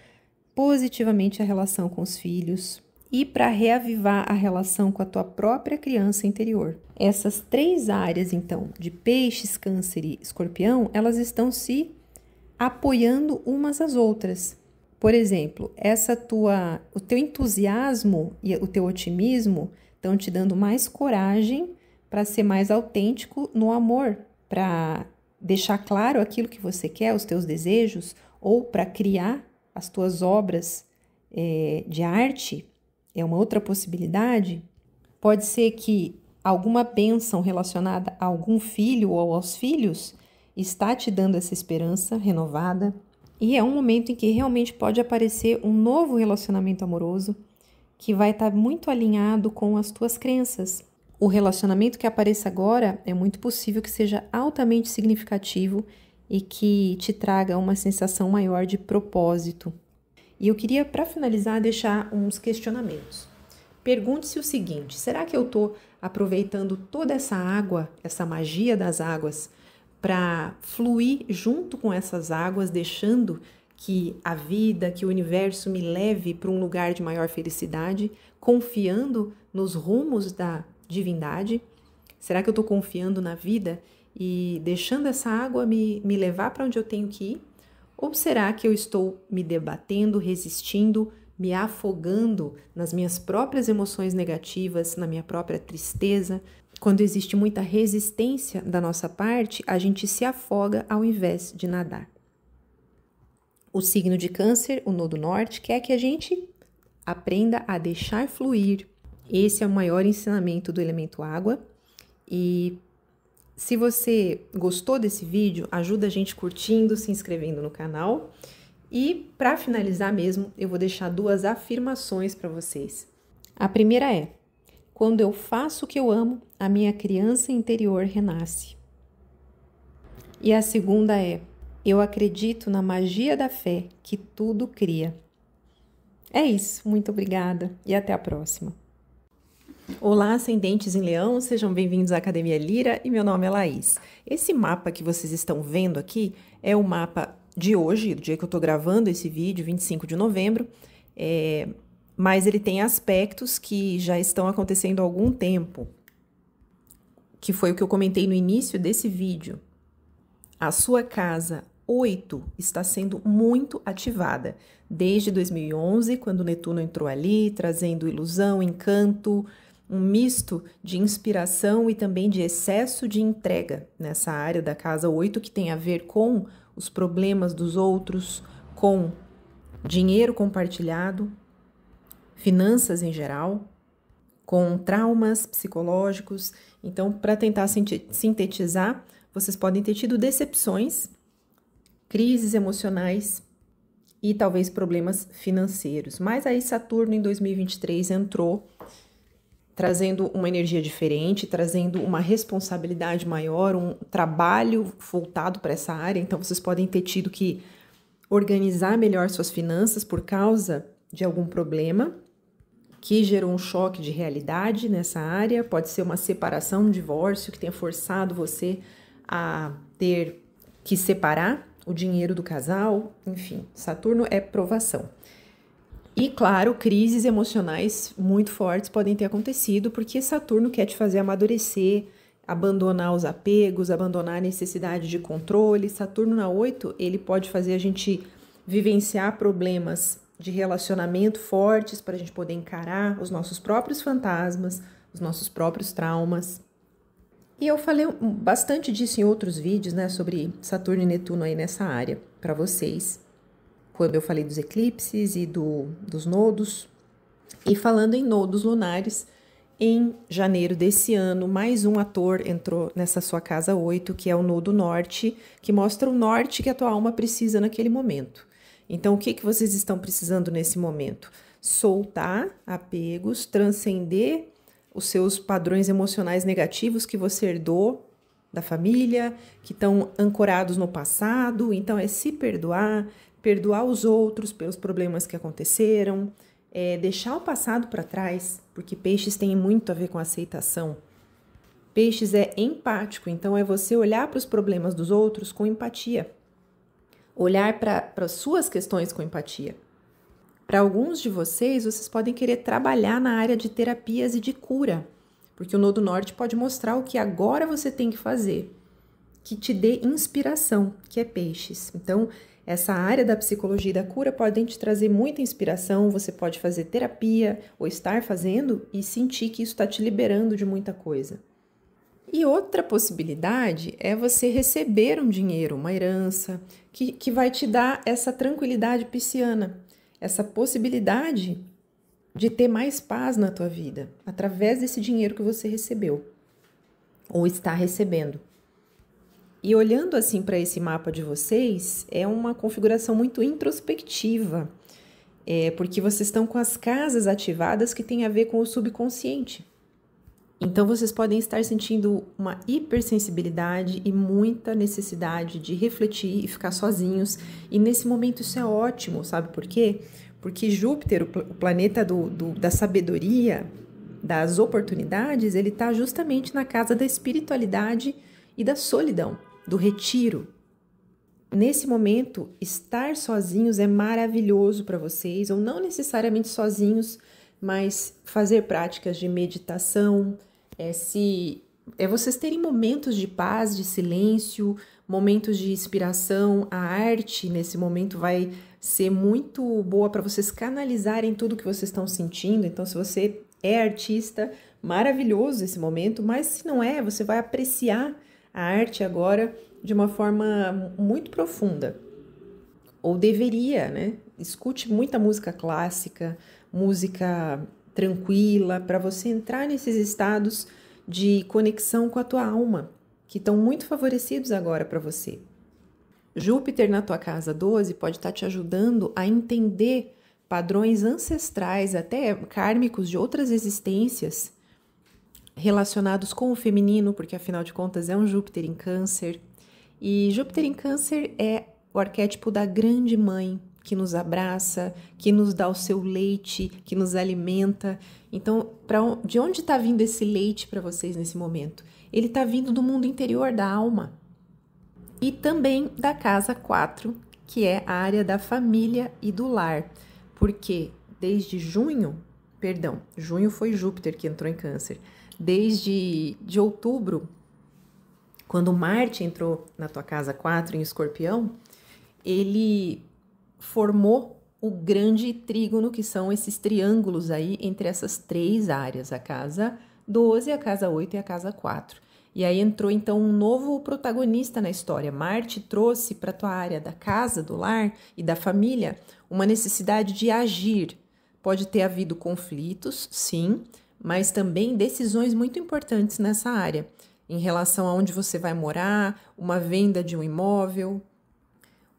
A: positivamente a relação com os filhos e para reavivar a relação com a tua própria criança interior. Essas 3 áreas, então, de Peixes, Câncer e Escorpião, elas estão se apoiando umas às outras. Por exemplo, o teu entusiasmo e o teu otimismo estão te dando mais coragem para ser mais autêntico no amor, para deixar claro aquilo que você quer, os teus desejos, ou para criar as tuas obras de arte. É uma outra possibilidade. Pode ser que alguma bênção relacionada a algum filho ou aos filhos está te dando essa esperança renovada. E é um momento em que realmente pode aparecer um novo relacionamento amoroso que vai estar muito alinhado com as tuas crenças. o relacionamento que apareça agora é muito possível que seja altamente significativo e que te traga uma sensação maior de propósito. E eu queria, para finalizar, deixar uns questionamentos. Pergunte-se o seguinte: será que eu estou aproveitando toda essa água, essa magia das águas, para fluir junto com essas águas, deixando que a vida, que o universo me leve para um lugar de maior felicidade, confiando nos rumos da divindade? Será que eu estou confiando na vida e deixando essa água me levar para onde eu tenho que ir? Ou será que eu estou me debatendo, resistindo, me afogando nas minhas próprias emoções negativas, na minha própria tristeza? Quando existe muita resistência da nossa parte, a gente se afoga ao invés de nadar. O signo de Câncer, o nodo norte, quer que a gente aprenda a deixar fluir. Esse é o maior ensinamento do elemento água. E se você gostou desse vídeo, ajuda a gente curtindo, se inscrevendo no canal. E para finalizar mesmo, eu vou deixar 2 afirmações para vocês. A primeira é: quando eu faço o que eu amo, a minha criança interior renasce. E a segunda é: eu acredito na magia da fé que tudo cria. É isso, muito obrigada e até a próxima. Olá, ascendentes em Leão, sejam bem-vindos à Academia Lira e meu nome é Laís. Esse mapa que vocês estão vendo aqui é o mapa de hoje, do dia que eu estou gravando esse vídeo, 25 de novembro, mas ele tem aspectos que já estão acontecendo há algum tempo, que foi o que eu comentei no início desse vídeo. A sua casa 8 está sendo muito ativada desde 2011, quando Netuno entrou ali, trazendo ilusão, encanto, um misto de inspiração e também de excesso de entrega nessa área da casa 8, que tem a ver com os problemas dos outros, com dinheiro compartilhado, finanças em geral, com traumas psicológicos. Então, para tentar sintetizar, vocês podem ter tido decepções, crises emocionais e talvez problemas financeiros. Mas aí Saturno em 2023 entrou trazendo uma energia diferente, trazendo uma responsabilidade maior, um trabalho voltado para essa área. Então vocês podem ter tido que organizar melhor suas finanças por causa de algum problema que gerou um choque de realidade nessa área. Pode ser uma separação, um divórcio que tenha forçado você a ter que separar o dinheiro do casal. Enfim, Saturno é provação. E, claro, crises emocionais muito fortes podem ter acontecido, porque Saturno quer te fazer amadurecer, abandonar os apegos, abandonar a necessidade de controle. Saturno na 8, ele pode fazer a gente vivenciar problemas de relacionamento fortes para a gente poder encarar os nossos próprios fantasmas, os nossos próprios traumas. E eu falei bastante disso em outros vídeos, né, sobre Saturno e Netuno aí nessa área, para vocês, quando eu falei dos eclipses e dos nodos. E falando em nodos lunares, em janeiro desse ano, mais um ator entrou nessa sua casa 8, que é o nodo norte, que mostra o norte que a tua alma precisa naquele momento. Então, o que vocês estão precisando nesse momento? Soltar apegos, transcender os seus padrões emocionais negativos que você herdou da família, que estão ancorados no passado. Então, é se perdoar, perdoar os outros pelos problemas que aconteceram, deixar o passado para trás, porque peixes tem muito a ver com aceitação. Peixes é empático, então é você olhar para os problemas dos outros com empatia. Olhar para as suas questões com empatia. Para alguns de vocês podem querer trabalhar na área de terapias e de cura, porque o Nodo Norte pode mostrar o que agora você tem que fazer, que te dê inspiração, que é peixes. Então, essa área da psicologia e da cura podem te trazer muita inspiração, você pode fazer terapia ou estar fazendo e sentir que isso está te liberando de muita coisa. E outra possibilidade é você receber um dinheiro, uma herança, que vai te dar essa tranquilidade pisciana, essa possibilidade de ter mais paz na tua vida, através desse dinheiro que você recebeu ou está recebendo. E olhando assim para esse mapa de vocês, é uma configuração muito introspectiva, porque vocês estão com as casas ativadas que tem a ver com o subconsciente. Então, vocês podem estar sentindo uma hipersensibilidade e muita necessidade de refletir e ficar sozinhos. E nesse momento isso é ótimo, sabe por quê? Porque Júpiter, o planeta da sabedoria, das oportunidades, ele está justamente na casa da espiritualidade e da solidão, do retiro. Nesse momento, estar sozinhos é maravilhoso para vocês, ou não necessariamente sozinhos, mas fazer práticas de meditação, vocês terem momentos de paz, de silêncio, momentos de inspiração. A arte nesse momento vai ser muito boa para vocês canalizarem tudo que vocês estão sentindo. Então, se você é artista, maravilhoso esse momento, mas se não é, você vai apreciar a arte agora de uma forma muito profunda. Ou deveria, né? Escute muita música clássica, música tranquila, para você entrar nesses estados de conexão com a tua alma, que estão muito favorecidos agora para você. Júpiter na tua casa 12 pode estar te ajudando a entender padrões ancestrais, até kármicos de outras existências, relacionados com o feminino, porque afinal de contas é um Júpiter em Câncer. E Júpiter em Câncer é o arquétipo da grande mãe, que nos abraça, que nos dá o seu leite, que nos alimenta. Então, de onde está vindo esse leite para vocês nesse momento? Ele está vindo do mundo interior da alma. E também da casa 4, que é a área da família e do lar. Porque desde junho foi Júpiter que entrou em Câncer. Desde outubro, quando Marte entrou na tua casa 4 em Escorpião, ele formou o grande trígono, que são esses triângulos aí entre essas três áreas, a casa 12, a casa 8 e a casa 4. E aí entrou então um novo protagonista na história. Marte trouxe para a tua área da casa, do lar e da família uma necessidade de agir. Pode ter havido conflitos, sim, mas também decisões muito importantes nessa área, em relação a onde você vai morar, uma venda de um imóvel,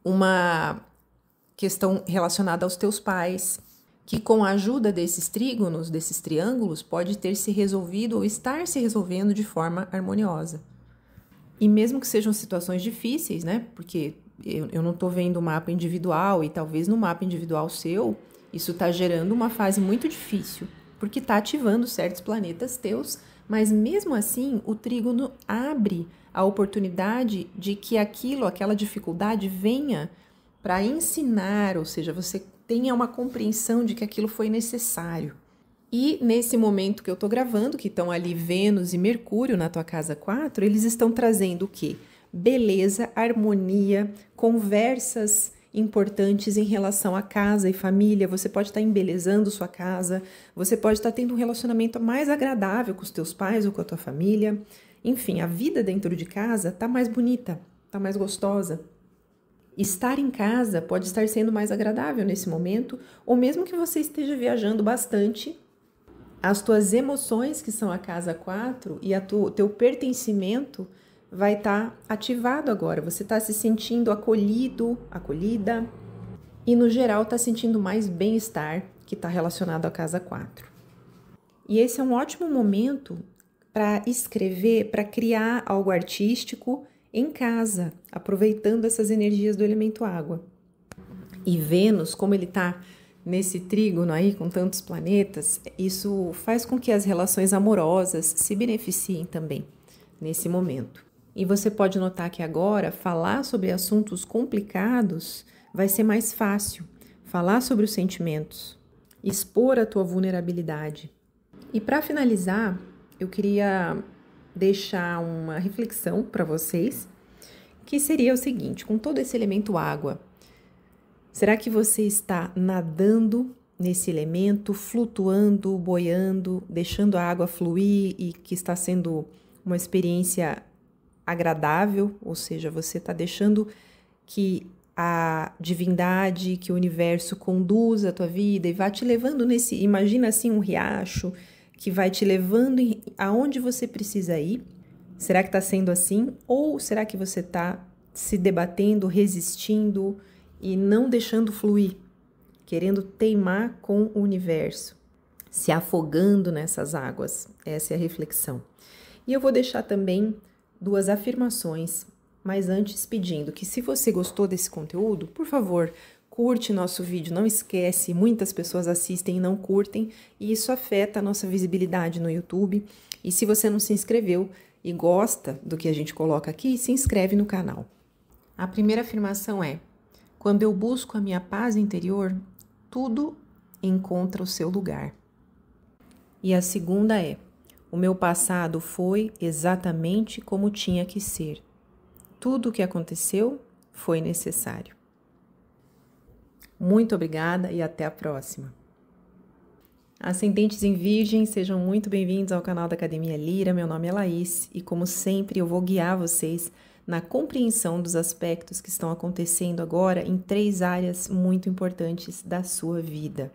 A: uma questão relacionada aos teus pais, que com a ajuda desses trígonos, desses triângulos, pode ter se resolvido ou estar se resolvendo de forma harmoniosa. E mesmo que sejam situações difíceis, né? Porque eu não estou vendo o mapa individual e talvez no mapa individual seu, isso está gerando uma fase muito difícil, porque está ativando certos planetas teus, mas mesmo assim o trígono abre a oportunidade de que aquela dificuldade venha para ensinar, ou seja, você tenha uma compreensão de que aquilo foi necessário. E nesse momento que eu estou gravando, que estão ali Vênus e Mercúrio na tua casa 4, eles estão trazendo o quê? Beleza, harmonia, conversas importantes em relação a casa e família. Você pode estar embelezando sua casa, você pode estar tendo um relacionamento mais agradável com os teus pais ou com a tua família. Enfim, a vida dentro de casa está mais bonita, está mais gostosa. Estar em casa pode estar sendo mais agradável nesse momento, ou mesmo que você esteja viajando bastante, as tuas emoções, que são a casa 4, e o teu pertencimento vai estar ativado agora. Você está se sentindo acolhido, acolhida, e no geral está sentindo mais bem-estar, que está relacionado à casa 4. E esse é um ótimo momento para escrever, para criar algo artístico em casa, aproveitando essas energias do elemento água. E Vênus, como ele está nesse trígono aí com tantos planetas, isso faz com que as relações amorosas se beneficiem também nesse momento. E você pode notar que agora falar sobre assuntos complicados vai ser mais fácil. Falar sobre os sentimentos, expor a tua vulnerabilidade. E para finalizar, eu queria deixar uma reflexão para vocês, que seria o seguinte: com todo esse elemento água, será que você está nadando nesse elemento, flutuando, boiando, deixando a água fluir e que está sendo uma experiência agradável? Ou seja, você está deixando que a divindade, que o universo conduza a tua vida e vá te levando imagina assim um riacho que vai te levando aonde você precisa ir. Será que está sendo assim? Ou será que você está se debatendo, resistindo e não deixando fluir, querendo teimar com o universo? se afogando nessas águas. Essa é a reflexão. E eu vou deixar também 2 afirmações, mas antes pedindo que, se você gostou desse conteúdo, por favor, curte nosso vídeo. Não esquece, muitas pessoas assistem e não curtem, e isso afeta a nossa visibilidade no YouTube. E se você não se inscreveu e gosta do que a gente coloca aqui, se inscreve no canal. A primeira afirmação é: quando eu busco a minha paz interior, tudo encontra o seu lugar. E a segunda é: o meu passado foi exatamente como tinha que ser. Tudo o que aconteceu foi necessário. Muito obrigada e até a próxima. Ascendentes em Virgem, sejam muito bem-vindos ao canal da Academia Lira. Meu nome é Laís e, como sempre, eu vou guiar vocês na compreensão dos aspectos que estão acontecendo agora em 3 áreas muito importantes da sua vida.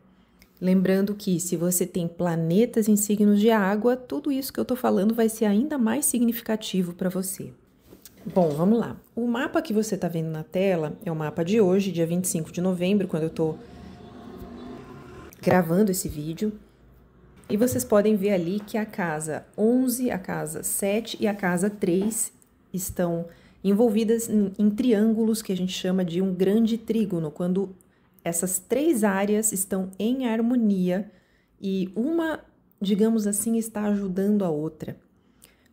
A: Lembrando que, se você tem planetas em signos de água, tudo isso que eu tô falando vai ser ainda mais significativo para você. Bom, vamos lá. O mapa que você tá vendo na tela é o mapa de hoje, dia 25 de novembro, quando eu tô gravando esse vídeo. E vocês podem ver ali que a casa 11, a casa 7 e a casa 3 estão envolvidas em triângulos que a gente chama de um grande trígono, quando essas 3 áreas estão em harmonia e uma, digamos assim, está ajudando a outra.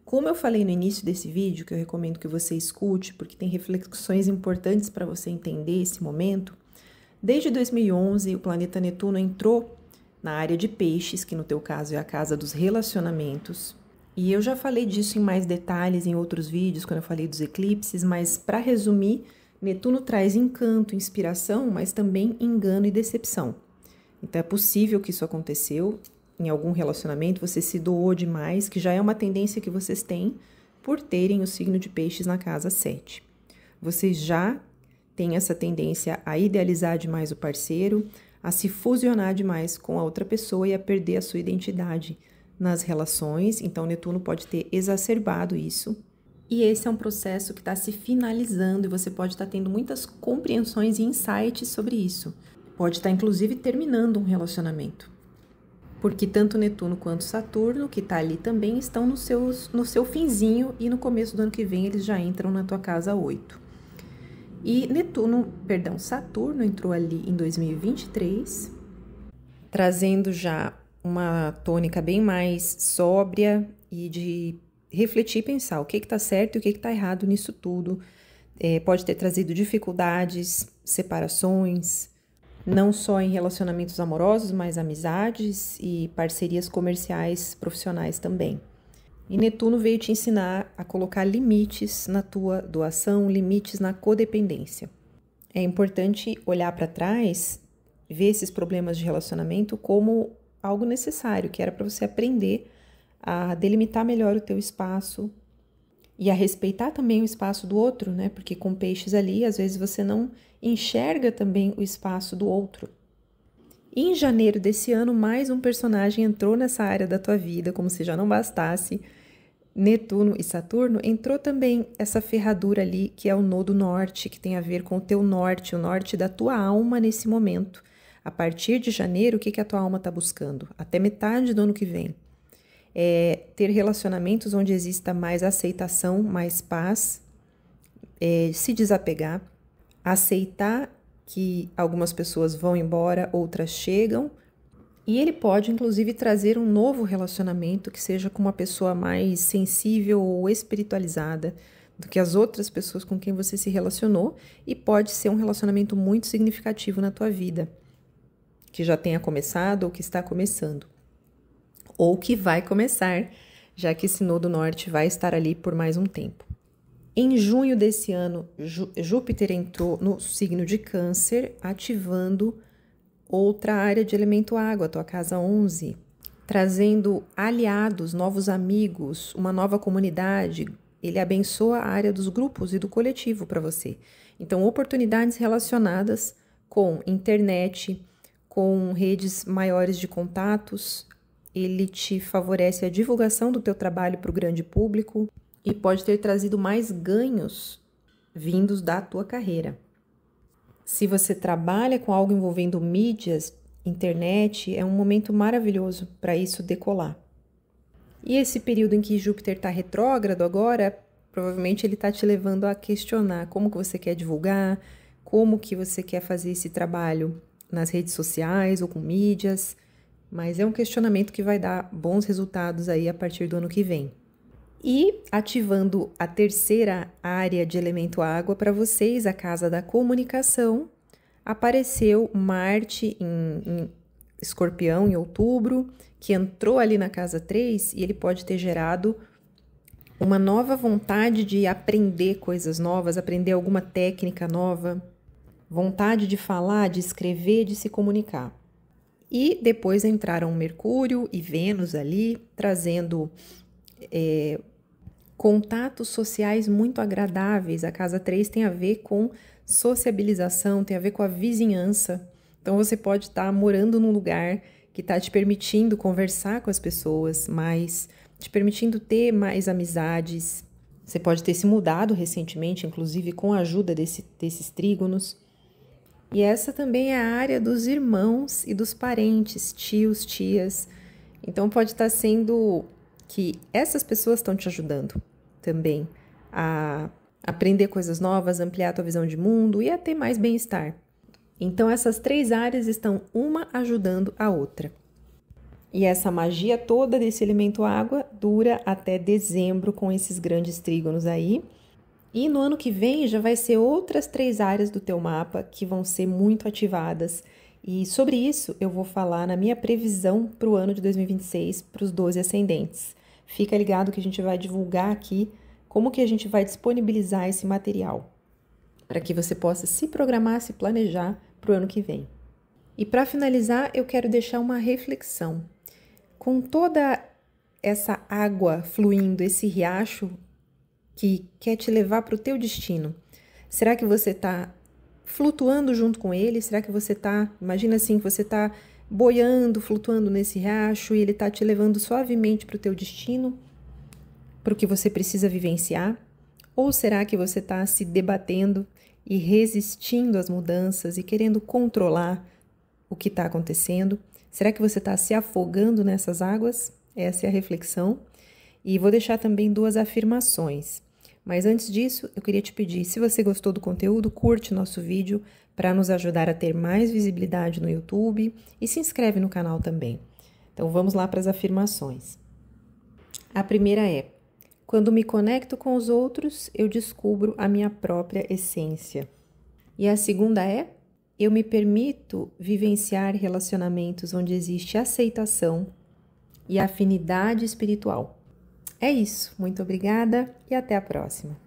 A: Como eu falei no início desse vídeo, que eu recomendo que você escute, porque tem reflexões importantes para você entender esse momento, desde 2011 o planeta Netuno entrou na área de peixes, que no teu caso é a casa dos relacionamentos, e eu já falei disso em mais detalhes em outros vídeos, quando eu falei dos eclipses, mas para resumir, Netuno traz encanto, inspiração, mas também engano e decepção. Então é possível que isso aconteceu em algum relacionamento, você se doou demais, que já é uma tendência que vocês têm por terem o signo de peixes na casa 7. Vocês já têm essa tendência a idealizar demais o parceiro, a se fusionar demais com a outra pessoa e a perder a sua identidade nas relações. Então Netuno pode ter exacerbado isso. E esse é um processo que está se finalizando e você pode estar tendo muitas compreensões e insights sobre isso. Pode estar, inclusive, terminando um relacionamento. Porque tanto Netuno quanto Saturno, que está ali também, estão no seu finzinho e no começo do ano que vem eles já entram na tua casa 8. E Saturno entrou ali em 2023, trazendo já uma tônica bem mais sóbria e de refletir e pensar o que está certo e o que está errado nisso tudo. Pode ter trazido dificuldades, separações, não só em relacionamentos amorosos, mas amizades e parcerias comerciais, profissionais também. E Netuno veio te ensinar a colocar limites na tua doação, limites na codependência. É importante olhar para trás, ver esses problemas de relacionamento como algo necessário, que era para você aprender a delimitar melhor o teu espaço e a respeitar também o espaço do outro, né? Porque com peixes ali, às vezes você não enxerga também o espaço do outro. E em janeiro desse ano, mais um personagem entrou nessa área da tua vida, como se já não bastasse. Netuno e Saturno, entrou também essa ferradura ali, que é o nodo norte, que tem a ver com o teu norte, o norte da tua alma nesse momento. A partir de janeiro, o que a tua alma está buscando? Até metade do ano que vem. Ter relacionamentos onde exista mais aceitação, mais paz, se desapegar, aceitar que algumas pessoas vão embora, outras chegam, e ele pode inclusive trazer um novo relacionamento que seja com uma pessoa mais sensível ou espiritualizada do que as outras pessoas com quem você se relacionou, e pode ser um relacionamento muito significativo na tua vida, que já tenha começado ou que está começando. Ou que vai começar, já que esse nodo norte vai estar ali por mais um tempo. Em junho desse ano, Júpiter entrou no signo de Câncer, ativando outra área de elemento água, a tua casa 11, trazendo aliados, novos amigos, uma nova comunidade. Ele abençoa a área dos grupos e do coletivo para você. Então, oportunidades relacionadas com internet, com redes maiores de contatos. Ele te favorece a divulgação do teu trabalho para o grande público e pode ter trazido mais ganhos vindos da tua carreira. Se você trabalha com algo envolvendo mídias internet, é um momento maravilhoso para isso decolar. E esse período em que Júpiter está retrógrado agora, provavelmente ele está te levando a questionar como que você quer divulgar, como que você quer fazer esse trabalho nas redes sociais ou com mídias, mas é um questionamento que vai dar bons resultados aí a partir do ano que vem. E ativando a terceira área de elemento água para vocês, a casa da comunicação, apareceu Marte em Escorpião em outubro, que entrou ali na casa 3 e ele pode ter gerado uma nova vontade de aprender coisas novas, aprender alguma técnica nova, vontade de falar, de escrever, de se comunicar. E depois entraram Mercúrio e Vênus ali, trazendo contatos sociais muito agradáveis. A casa 3 tem a ver com sociabilização, tem a ver com a vizinhança. Então você pode estar morando num lugar que está te permitindo conversar com as pessoas mais, te permitindo ter mais amizades. Você pode ter se mudado recentemente, inclusive com a ajuda desses trígonos. E essa também é a área dos irmãos e dos parentes, tios, tias. Então pode estar sendo que essas pessoas estão te ajudando também a aprender coisas novas, ampliar a tua visão de mundo e a ter mais bem-estar. Então essas 3 áreas estão uma ajudando a outra. E essa magia toda desse elemento água dura até dezembro com esses grandes trígonos aí. E no ano que vem já vai ser outras 3 áreas do teu mapa que vão ser muito ativadas. E sobre isso eu vou falar na minha previsão para o ano de 2026 para os 12 ascendentes. Fica ligado que a gente vai divulgar aqui como que a gente vai disponibilizar esse material para que você possa se programar, se planejar para o ano que vem. E para finalizar, eu quero deixar uma reflexão. Com toda essa água fluindo, esse riacho que quer te levar para o teu destino, será que você está flutuando junto com ele? Será que você está, imagina assim, que você está boiando, flutuando nesse riacho e ele está te levando suavemente para o teu destino, para o que você precisa vivenciar? Ou será que você está se debatendo e resistindo às mudanças e querendo controlar o que está acontecendo? Será que você está se afogando nessas águas? Essa é a reflexão. E vou deixar também 2 afirmações. Mas antes disso, eu queria te pedir, se você gostou do conteúdo, curte nosso vídeo para nos ajudar a ter mais visibilidade no YouTube e se inscreve no canal também. Então vamos lá para as afirmações. A primeira é: quando me conecto com os outros, eu descubro a minha própria essência. E a segunda é: eu me permito vivenciar relacionamentos onde existe aceitação e afinidade espiritual. É isso, muito obrigada e até a próxima.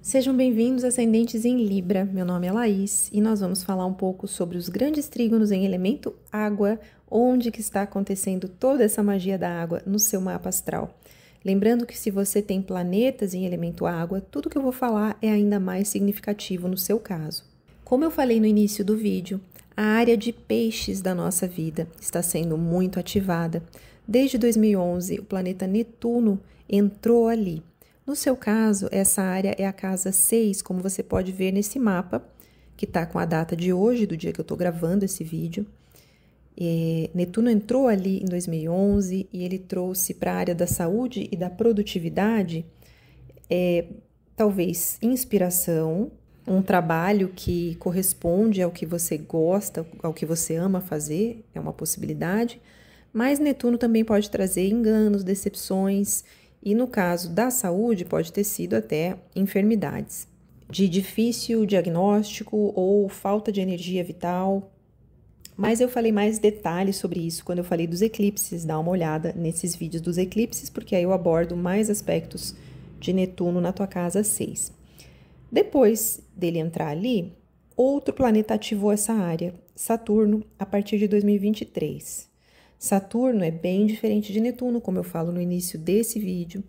A: Sejam bem-vindos, ascendentes em Libra. Meu nome é Laís e nós vamos falar um pouco sobre os grandes trígonos em elemento água, onde que está acontecendo toda essa magia da água no seu mapa astral. Lembrando que se você tem planetas em elemento água, tudo que eu vou falar é ainda mais significativo no seu caso. Como eu falei no início do vídeo, a área de peixes da nossa vida está sendo muito ativada. Desde 2011, o planeta Netuno entrou ali. No seu caso, essa área é a casa 6, como você pode ver nesse mapa, que está com a data de hoje, do dia que eu estou gravando esse vídeo. Netuno entrou ali em 2011 e ele trouxe para a área da saúde e da produtividade, talvez inspiração, um trabalho que corresponde ao que você gosta, ao que você ama fazer, é uma possibilidade. Mas Netuno também pode trazer enganos, decepções e, no caso da saúde, pode ter sido até enfermidades de difícil diagnóstico ou falta de energia vital. Mas eu falei mais detalhes sobre isso quando eu falei dos eclipses. Dá uma olhada nesses vídeos dos eclipses, porque aí eu abordo mais aspectos de Netuno na tua casa 6. Depois dele entrar ali, outro planeta ativou essa área, Saturno, a partir de 2023. Saturno é bem diferente de Netuno, como eu falo no início desse vídeo.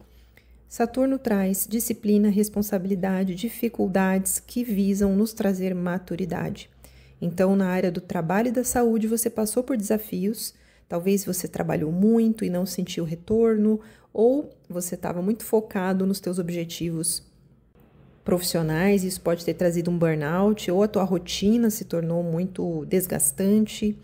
A: Saturno traz disciplina, responsabilidade, dificuldades que visam nos trazer maturidade. Então, na área do trabalho e da saúde, você passou por desafios. Talvez você trabalhou muito e não sentiu retorno, ou você estava muito focado nos teus objetivos profissionais, isso pode ter trazido um burnout, ou a tua rotina se tornou muito desgastante.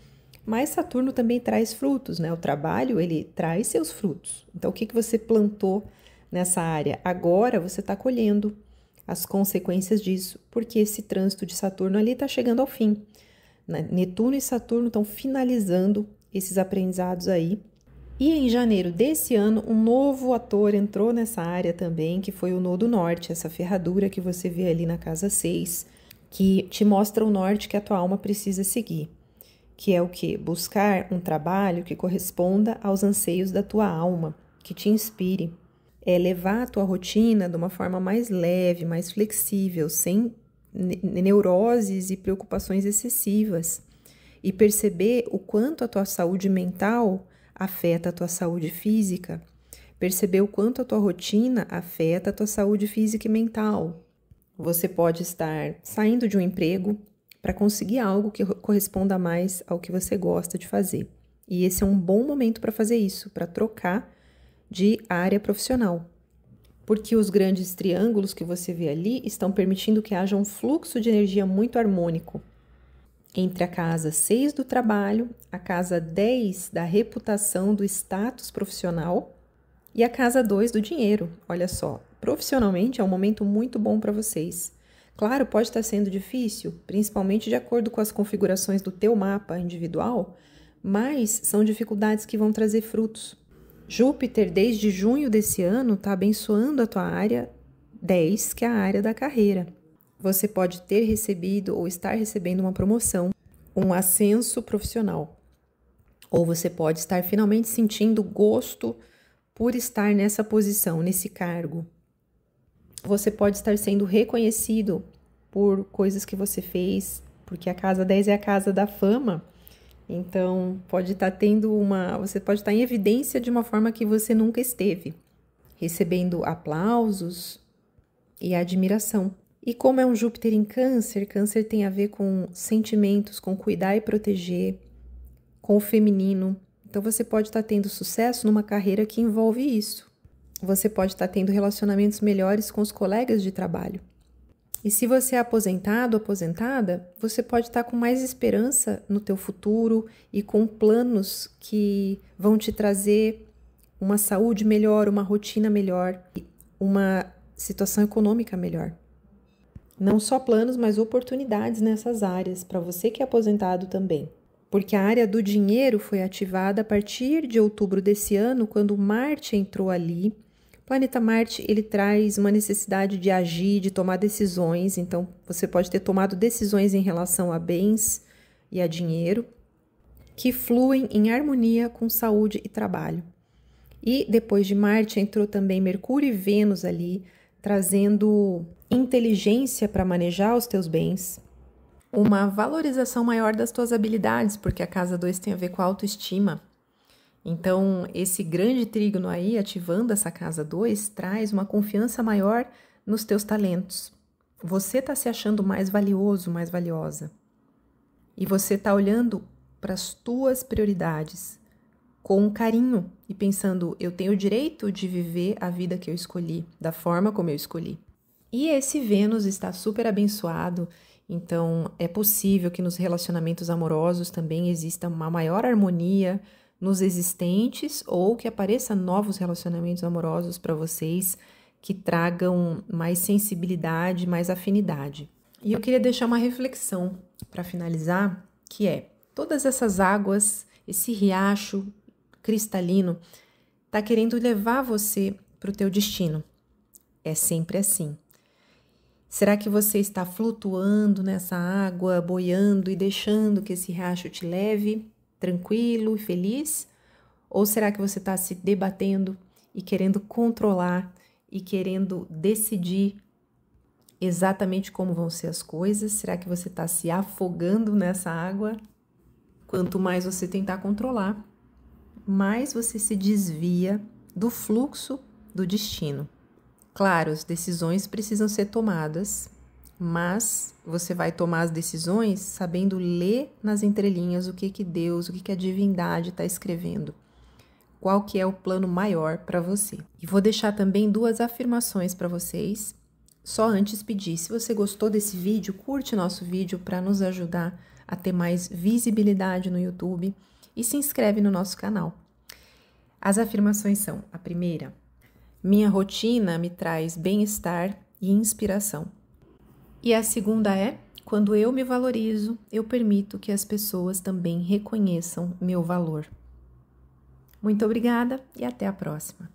A: Mas Saturno também traz frutos, né? O trabalho, ele traz seus frutos. Então, o que você plantou nessa área? Agora você está colhendo as consequências disso, porque esse trânsito de Saturno ali está chegando ao fim. Netuno e Saturno estão finalizando esses aprendizados aí. E em janeiro desse ano, um novo ator entrou nessa área também, que foi o Nodo Norte, essa ferradura que você vê ali na casa 6, que te mostra o norte que a tua alma precisa seguir. Que é o quê? Buscar um trabalho que corresponda aos anseios da tua alma, que te inspire. É levar a tua rotina de uma forma mais leve, mais flexível, sem neuroses e preocupações excessivas. E perceber o quanto a tua saúde mental afeta a tua saúde física. Perceber o quanto a tua rotina afeta a tua saúde física e mental. Você pode estar saindo de um emprego para conseguir algo que corresponda mais ao que você gosta de fazer. E esse é um bom momento para fazer isso, para trocar de área profissional. Porque os grandes triângulos que você vê ali estão permitindo que haja um fluxo de energia muito harmônico entre a casa 6 do trabalho, a casa 10 da reputação, do status profissional e a casa 2 do dinheiro. Olha só, profissionalmente é um momento muito bom para vocês. Claro, pode estar sendo difícil, principalmente de acordo com as configurações do teu mapa individual, mas são dificuldades que vão trazer frutos. Júpiter, desde junho desse ano, está abençoando a tua área 10, que é a área da carreira. Você pode ter recebido ou estar recebendo uma promoção, um ascenso profissional. Ou você pode estar finalmente sentindo gosto por estar nessa posição, nesse cargo. Você pode estar sendo reconhecido por coisas que você fez, porque a casa 10 é a casa da fama. Então, você pode estar em evidência de uma forma que você nunca esteve, recebendo aplausos e admiração. E como é um Júpiter em Câncer, Câncer tem a ver com sentimentos, com cuidar e proteger, com o feminino. Então, você pode estar tendo sucesso numa carreira que envolve isso. Você pode estar tendo relacionamentos melhores com os colegas de trabalho. E se você é aposentado ou aposentada, você pode estar com mais esperança no teu futuro e com planos que vão te trazer uma saúde melhor, uma rotina melhor, uma situação econômica melhor. Não só planos, mas oportunidades nessas áreas, para você que é aposentado também. Porque a área do dinheiro foi ativada a partir de outubro desse ano, quando Marte entrou ali. O planeta Marte, ele traz uma necessidade de agir, de tomar decisões. Então, você pode ter tomado decisões em relação a bens e a dinheiro que fluem em harmonia com saúde e trabalho. E depois de Marte entrou também Mercúrio e Vênus ali, trazendo inteligência para manejar os teus bens, uma valorização maior das tuas habilidades, porque a casa 2 tem a ver com a autoestima. Então, esse grande trígono aí, ativando essa casa 2, traz uma confiança maior nos teus talentos. Você está se achando mais valioso, mais valiosa. E você está olhando para as tuas prioridades com carinho e pensando, eu tenho o direito de viver a vida que eu escolhi, da forma como eu escolhi. E esse Vênus está super abençoado, então é possível que nos relacionamentos amorosos também exista uma maior harmonia nos existentes ou que apareçam novos relacionamentos amorosos para vocês que tragam mais sensibilidade, mais afinidade. E eu queria deixar uma reflexão para finalizar, que é, todas essas águas, esse riacho cristalino, está querendo levar você para o teu destino. É sempre assim. Será que você está flutuando nessa água, boiando e deixando que esse riacho te leve, tranquilo e feliz? Ou será que você está se debatendo e querendo controlar e querendo decidir exatamente como vão ser as coisas? Será que você está se afogando nessa água? Quanto mais você tentar controlar, mais você se desvia do fluxo do destino. Claro, as decisões precisam ser tomadas, mas você vai tomar as decisões sabendo ler nas entrelinhas o que Deus, o que a divindade está escrevendo. Qual que é o plano maior para você. E vou deixar também 2 afirmações para vocês, Só antes pedir, se você gostou desse vídeo, curte nosso vídeo para nos ajudar a ter mais visibilidade no YouTube e se inscreve no nosso canal. As afirmações são: a primeira, minha rotina me traz bem-estar e inspiração. E a segunda é: quando eu me valorizo, eu permito que as pessoas também reconheçam meu valor. Muito obrigada e até a próxima.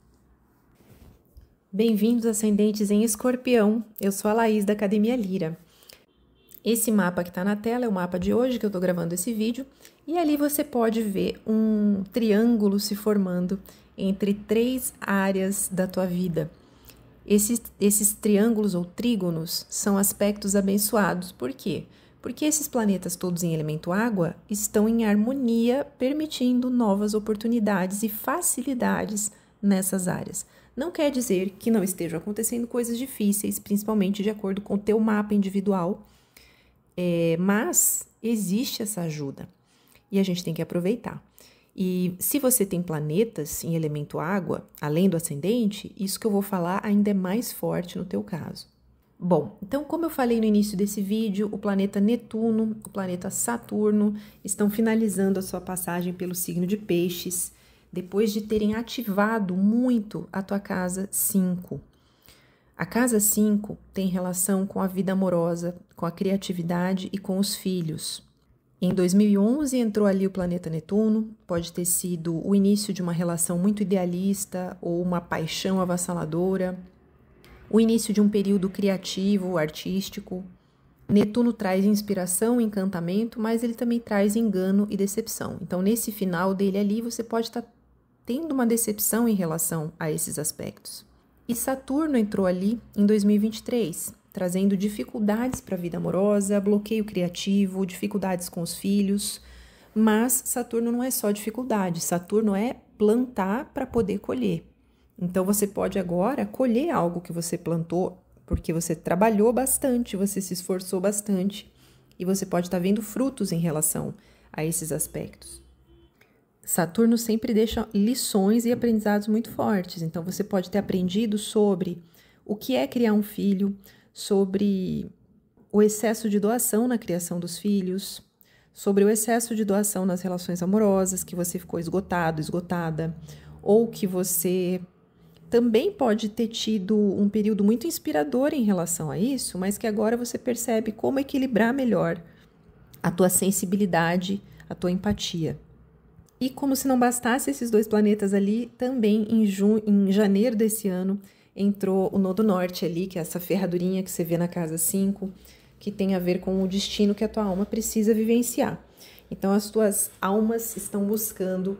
A: Bem-vindos, ascendentes em Escorpião. Eu sou a Laís da Academia Lira. Esse mapa que está na tela é o mapa de hoje que eu estou gravando esse vídeo, e ali você pode ver um triângulo se formando entre 3 áreas da tua vida. Esses triângulos ou trígonos são aspectos abençoados. Por quê? Porque esses planetas todos em elemento água estão em harmonia, permitindo novas oportunidades e facilidades nessas áreas. Não quer dizer que não estejam acontecendo coisas difíceis, principalmente de acordo com o teu mapa individual, mas existe essa ajuda e a gente tem que aproveitar. E se você tem planetas em elemento água, além do ascendente, isso que eu vou falar ainda é mais forte no teu caso. Bom, então como eu falei no início desse vídeo, o planeta Netuno, o planeta Saturno estão finalizando a sua passagem pelo signo de Peixes, depois de terem ativado muito a tua casa 5. A casa 5 tem relação com a vida amorosa, com a criatividade e com os filhos. Em 2011 entrou ali o planeta Netuno, pode ter sido o início de uma relação muito idealista ou uma paixão avassaladora, o início de um período criativo, artístico. Netuno traz inspiração, encantamento, mas ele também traz engano e decepção. Então, nesse final dele ali, você pode estar tendo uma decepção em relação a esses aspectos. E Saturno entrou ali em 2023, trazendo dificuldades para a vida amorosa, bloqueio criativo, dificuldades com os filhos. Mas Saturno não é só dificuldade, Saturno é plantar para poder colher. Então você pode agora colher algo que você plantou, porque você trabalhou bastante, você se esforçou bastante, e você pode estar vendo frutos em relação a esses aspectos. Saturno sempre deixa lições e aprendizados muito fortes, então você pode ter aprendido sobre o que é criar um filho, sobre o excesso de doação na criação dos filhos, sobre o excesso de doação nas relações amorosas, que você ficou esgotado, esgotada, ou que você também pode ter tido um período muito inspirador em relação a isso, mas que agora você percebe como equilibrar melhor a tua sensibilidade, a tua empatia. E como se não bastasse esses 2 planetas ali, também em janeiro desse ano entrou o Nodo Norte ali, que é essa ferradurinha que você vê na casa 5, que tem a ver com o destino que a tua alma precisa vivenciar. Então as tuas almas estão buscando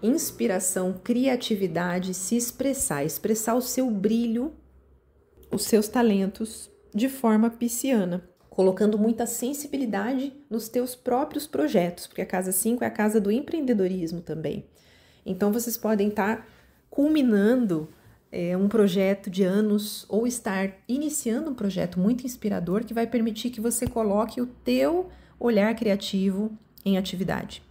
A: inspiração, criatividade, se expressar o seu brilho, os seus talentos de forma pisciana, colocando muita sensibilidade nos teus próprios projetos, porque a casa 5 é a casa do empreendedorismo também. Então vocês podem estar culminando um projeto de anos ou estar iniciando um projeto muito inspirador que vai permitir que você coloque o teu olhar criativo em atividade.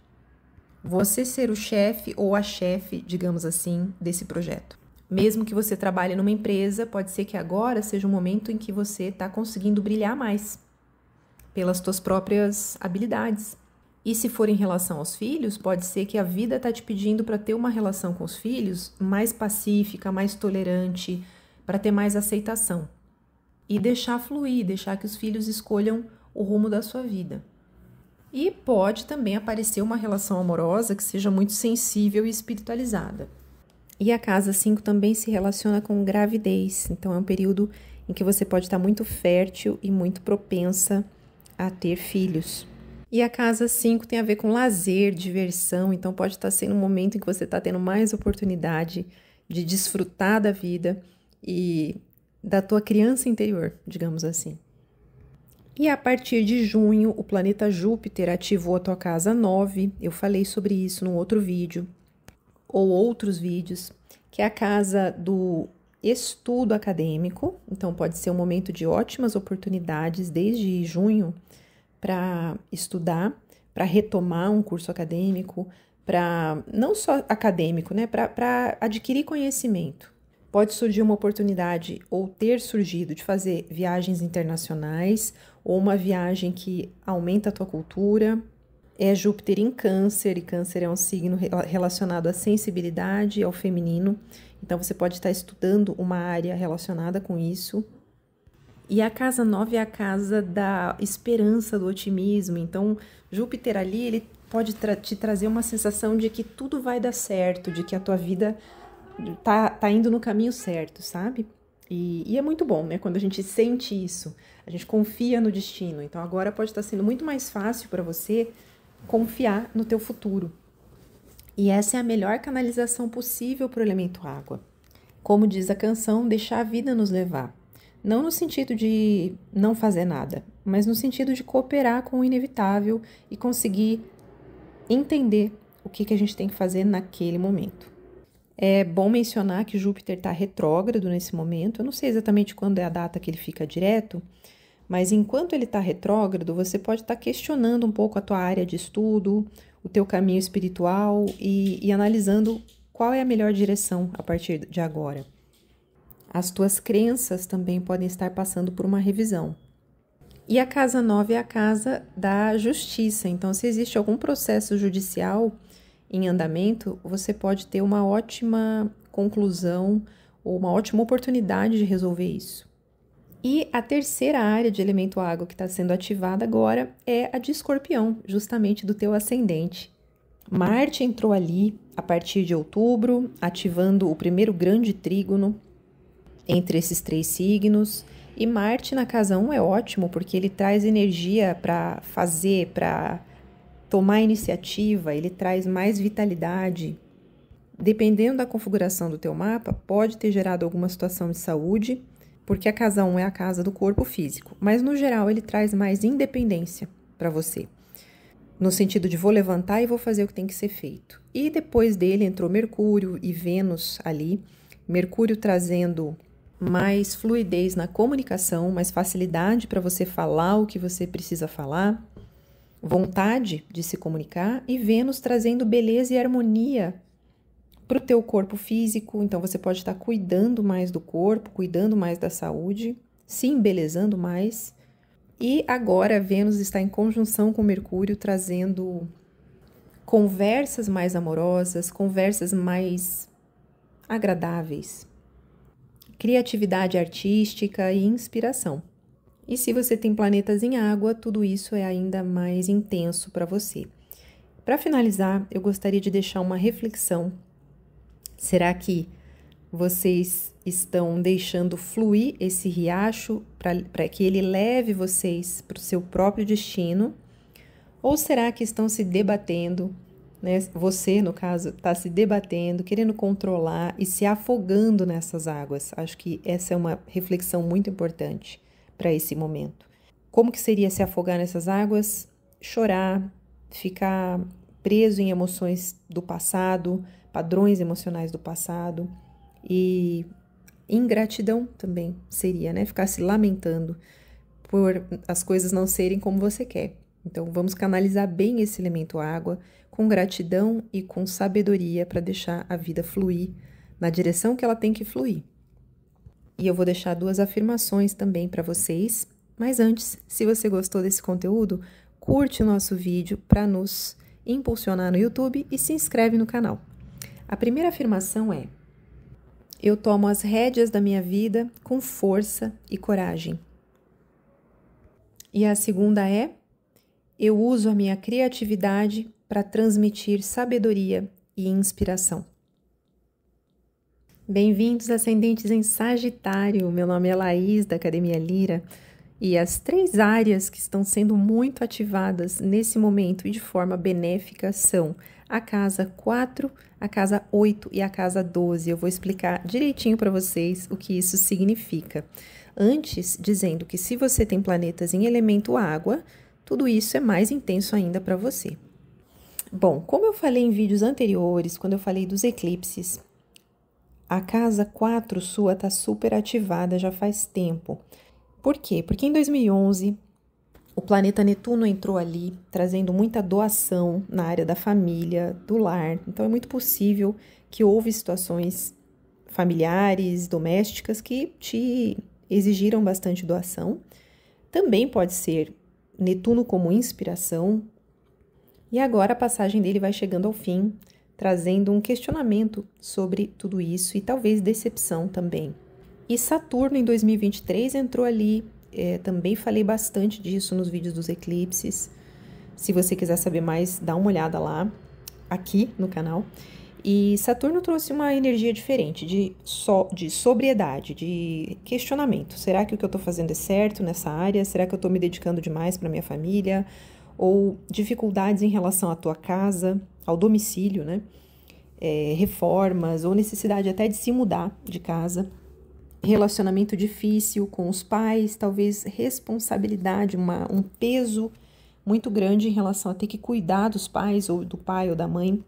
A: Você ser o chefe ou a chefe, digamos assim, desse projeto. Mesmo que você trabalhe numa empresa, pode ser que agora seja um momento em que você está conseguindo brilhar mais pelas tuas próprias habilidades. E se for em relação aos filhos, pode ser que a vida está te pedindo para ter uma relação com os filhos mais pacífica, mais tolerante, para ter mais aceitação. E deixar fluir, deixar que os filhos escolham o rumo da sua vida. E pode também aparecer uma relação amorosa que seja muito sensível e espiritualizada. E a casa 5 também se relaciona com gravidez, então é um período em que você pode estar muito fértil e muito propensa a ter filhos. E a casa 5 tem a ver com lazer, diversão, então pode estar sendo um momento em que você está tendo mais oportunidade de desfrutar da vida e da tua criança interior, digamos assim. E a partir de junho, o planeta Júpiter ativou a tua casa 9, eu falei sobre isso num outro vídeo, ou outros vídeos, que é a casa do estudo acadêmico, então pode ser um momento de ótimas oportunidades desde junho para estudar, para retomar um curso acadêmico, para não só acadêmico, né, para adquirir conhecimento. Pode surgir uma oportunidade ou ter surgido de fazer viagens internacionais ou uma viagem que aumenta a tua cultura. É Júpiter em Câncer, e Câncer é um signo relacionado à sensibilidade, ao feminino. Então, você pode estar estudando uma área relacionada com isso. E a casa 9 é a casa da esperança, do otimismo. Então, Júpiter ali, ele pode te trazer uma sensação de que tudo vai dar certo, de que a tua vida tá indo no caminho certo, sabe? E é muito bom, né? Quando a gente sente isso, a gente confia no destino. Então, agora pode estar sendo muito mais fácil para você confiar no teu futuro. E essa é a melhor canalização possível para o elemento água. Como diz a canção, deixar a vida nos levar. Não no sentido de não fazer nada, mas no sentido de cooperar com o inevitável e conseguir entender o que a gente tem que fazer naquele momento. É bom mencionar que Júpiter está retrógrado nesse momento. Eu não sei exatamente quando é a data que ele fica direto, mas enquanto ele está retrógrado, você pode estar questionando um pouco a tua área de estudo, o teu caminho espiritual e analisando qual é a melhor direção a partir de agora. As tuas crenças também podem estar passando por uma revisão. E a casa 9 é a casa da justiça. Então, se existe algum processo judicial em andamento, você pode ter uma ótima conclusão ou uma ótima oportunidade de resolver isso. E a terceira área de elemento água que está sendo ativada agora é a de Escorpião, justamente do teu ascendente. Marte entrou ali a partir de outubro, ativando o primeiro grande trígono entre esses 3 signos. E Marte na casa 1 é ótimo, porque ele traz energia para fazer, para tomar iniciativa, ele traz mais vitalidade. Dependendo da configuração do teu mapa, pode ter gerado alguma situação de saúde, porque a casa 1 é a casa do corpo físico, mas no geral ele traz mais independência para você, no sentido de vou levantar e vou fazer o que tem que ser feito. E depois dele entrou Mercúrio e Vênus ali, Mercúrio trazendo mais fluidez na comunicação, mais facilidade para você falar o que você precisa falar, vontade de se comunicar, e Vênus trazendo beleza e harmonia para o teu corpo físico. Então você pode estar cuidando mais do corpo, cuidando mais da saúde, se embelezando mais. E agora Vênus está em conjunção com Mercúrio, trazendo conversas mais amorosas, conversas mais agradáveis, criatividade artística e inspiração. E se você tem planetas em água, tudo isso é ainda mais intenso para você. Para finalizar, eu gostaria de deixar uma reflexão. Será que vocês estão deixando fluir esse riacho para que ele leve vocês para o seu próprio destino? Ou será que estão se debatendo, né? Você, no caso, está se debatendo, querendo controlar e se afogando nessas águas? Acho que essa é uma reflexão muito importante para esse momento. Como que seria se afogar nessas águas? Chorar, ficar preso em emoções do passado, padrões emocionais do passado, e ingratidão também seria, né? Ficar se lamentando por as coisas não serem como você quer. Então, vamos canalizar bem esse elemento água com gratidão e com sabedoria para deixar a vida fluir na direção que ela tem que fluir. E eu vou deixar 2 afirmações também para vocês. Mas antes, se você gostou desse conteúdo, curte o nosso vídeo para nos impulsionar no YouTube e se inscreve no canal. A primeira afirmação é: eu tomo as rédeas da minha vida com força e coragem. E a segunda é: eu uso a minha criatividade para transmitir sabedoria e inspiração. Bem-vindos, ascendentes em Sagitário. Meu nome é Laís, da Academia Lira, e as 3 áreas que estão sendo muito ativadas nesse momento e de forma benéfica são a casa 4, a casa 8 e a casa 12. Eu vou explicar direitinho para vocês o que isso significa. Antes, dizendo que se você tem planetas em elemento água, tudo isso é mais intenso ainda para você. Bom, como eu falei em vídeos anteriores, quando eu falei dos eclipses, a casa 4 sua está super ativada já faz tempo. Por quê? Porque em 2011, o planeta Netuno entrou ali, trazendo muita doação na área da família, do lar. Então, é muito possível que houve situações familiares, domésticas que te exigiram bastante doação. Também pode ser Netuno como inspiração. E agora a passagem dele vai chegando ao fim, trazendo um questionamento sobre tudo isso e talvez decepção também. E Saturno em 2023 entrou ali, também falei bastante disso nos vídeos dos eclipses. Se você quiser saber mais, dá uma olhada lá, aqui no canal. E Saturno trouxe uma energia diferente, de sobriedade, de questionamento. Será que o que eu estou fazendo é certo nessa área? Será que eu estou me dedicando demais para minha família? Ou dificuldades em relação à tua casa, ao domicílio, né? Reformas, ou necessidade até de se mudar de casa. Relacionamento difícil com os pais, talvez responsabilidade, um peso muito grande em relação a ter que cuidar dos pais, ou do pai ou da mãe.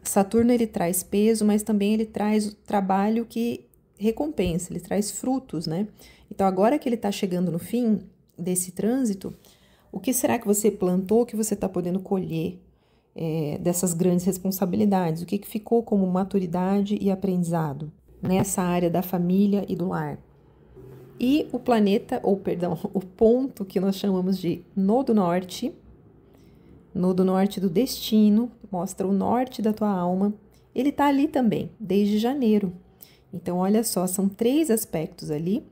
A: Saturno, ele traz peso, mas também ele traz o trabalho que recompensa, ele traz frutos, né? Então, agora que ele está chegando no fim desse trânsito, o que será que você plantou que você está podendo colher dessas grandes responsabilidades? O que ficou como maturidade e aprendizado nessa área da família e do lar? E o planeta, o ponto que nós chamamos de Nodo Norte do destino, mostra o norte da tua alma, ele está ali também, desde janeiro. Então, olha só, são 3 aspectos ali.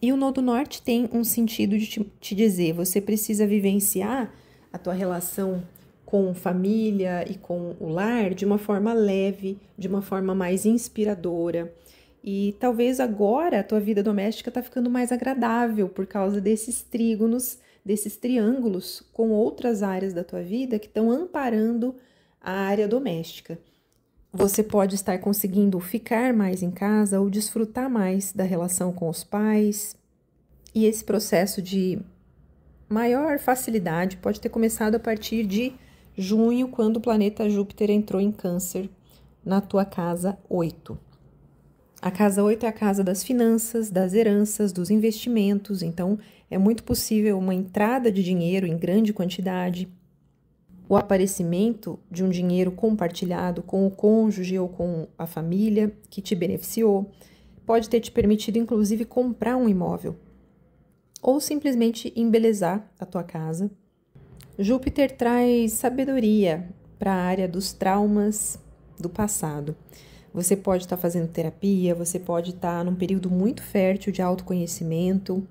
A: E o Nodo Norte tem um sentido de te dizer, você precisa vivenciar a tua relação com família e com o lar de uma forma leve, de uma forma mais inspiradora. E talvez agora a tua vida doméstica está ficando mais agradável por causa desses trígonos, desses triângulos com outras áreas da tua vida que estão amparando a área doméstica. Você pode estar conseguindo ficar mais em casa ou desfrutar mais da relação com os pais. E esse processo de maior facilidade pode ter começado a partir de junho, quando o planeta Júpiter entrou em Câncer na tua casa 8. A casa 8 é a casa das finanças, das heranças, dos investimentos, então é muito possível uma entrada de dinheiro em grande quantidade, o aparecimento de um dinheiro compartilhado com o cônjuge ou com a família que te beneficiou, pode ter te permitido inclusive comprar um imóvel ou simplesmente embelezar a tua casa. Júpiter traz sabedoria para a área dos traumas do passado. Você pode estar fazendo terapia, você pode estar num período muito fértil de autoconhecimento,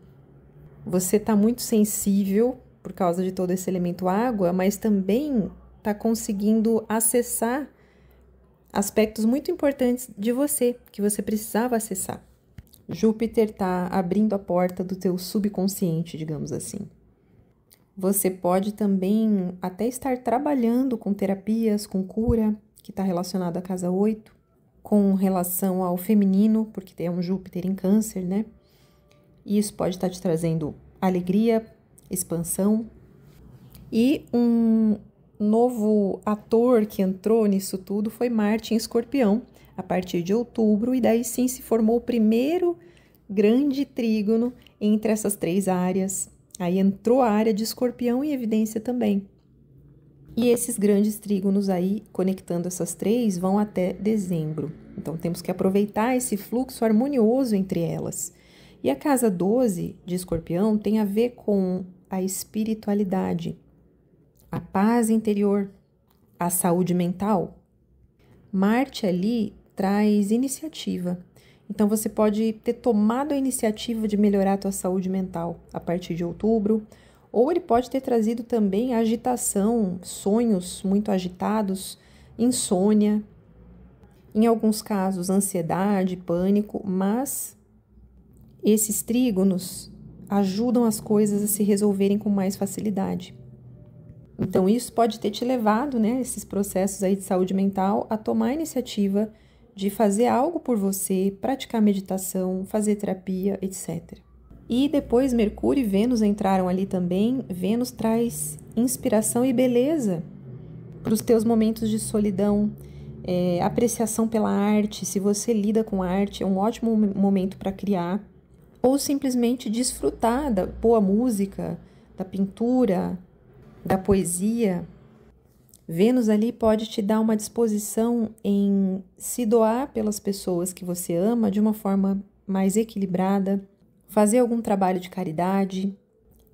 A: você está muito sensível por causa de todo esse elemento água, mas também está conseguindo acessar aspectos muito importantes de você, que você precisava acessar. Júpiter está abrindo a porta do teu subconsciente, digamos assim. Você pode também até estar trabalhando com terapias, com cura, que está relacionado à casa 8, com relação ao feminino, porque tem um Júpiter em Câncer, né? E isso pode estar te trazendo alegria, expansão. E um novo ator que entrou nisso tudo foi Marte em Escorpião, a partir de outubro, e daí sim se formou o primeiro grande trígono entre essas 3 áreas. Aí entrou a área de Escorpião em evidência também. E esses grandes trígonos aí, conectando essas 3, vão até dezembro. Então, temos que aproveitar esse fluxo harmonioso entre elas. E a casa 12 de Escorpião tem a ver com a espiritualidade, a paz interior, a saúde mental. Marte ali traz iniciativa. Então, você pode ter tomado a iniciativa de melhorar a tua saúde mental a partir de outubro, ou ele pode ter trazido também agitação, sonhos muito agitados, insônia, em alguns casos ansiedade, pânico, mas esses trígonos ajudam as coisas a se resolverem com mais facilidade. Então isso pode ter te levado, né, esses processos aí de saúde mental, a tomar a iniciativa de fazer algo por você, praticar meditação, fazer terapia, etc. E depois Mercúrio e Vênus entraram ali também. Vênus traz inspiração e beleza para os teus momentos de solidão, apreciação pela arte. Se você lida com arte, é um ótimo momento para criar. Ou simplesmente desfrutar da boa música, da pintura, da poesia. Vênus ali pode te dar uma disposição em se doar pelas pessoas que você ama de uma forma mais equilibrada, fazer algum trabalho de caridade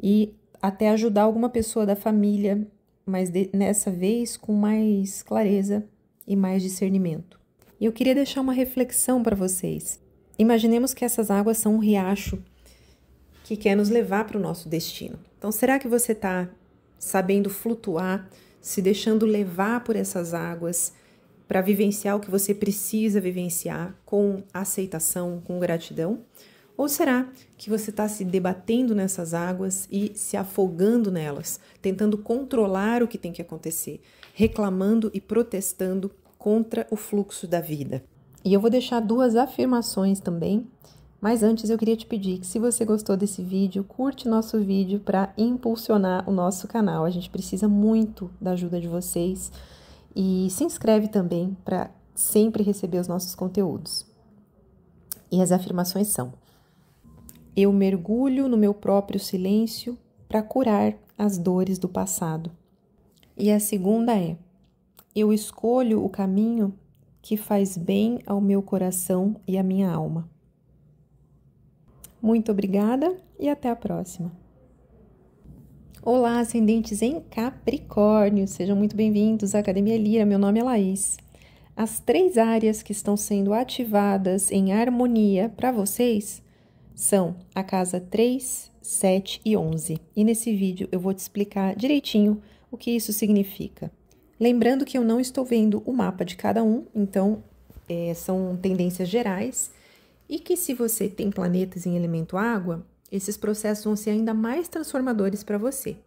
A: e até ajudar alguma pessoa da família, mas nessa vez com mais clareza e mais discernimento. E eu queria deixar uma reflexão para vocês. Imaginemos que essas águas são um riacho que quer nos levar para o nosso destino. Então, será que você está sabendo flutuar, se deixando levar por essas águas para vivenciar o que você precisa vivenciar com aceitação, com gratidão? Ou será que você está se debatendo nessas águas e se afogando nelas, tentando controlar o que tem que acontecer, reclamando e protestando contra o fluxo da vida? E eu vou deixar 2 afirmações também, mas antes eu queria te pedir que, se você gostou desse vídeo, curte nosso vídeo para impulsionar o nosso canal. A gente precisa muito da ajuda de vocês e se inscreve também para sempre receber os nossos conteúdos. E as afirmações são: eu mergulho no meu próprio silêncio para curar as dores do passado. E a segunda é: eu escolho o caminho que faz bem ao meu coração e à minha alma. Muito obrigada e até a próxima. Olá, ascendentes em Capricórnio, sejam muito bem-vindos à Academia Lira. Meu nome é Laís. As 3 áreas que estão sendo ativadas em harmonia para vocês são a casa 3, 7 e 11. E nesse vídeo eu vou te explicar direitinho o que isso significa. Lembrando que eu não estou vendo o mapa de cada um, então são tendências gerais. E que, se você tem planetas em elemento água, esses processos vão ser ainda mais transformadores para você.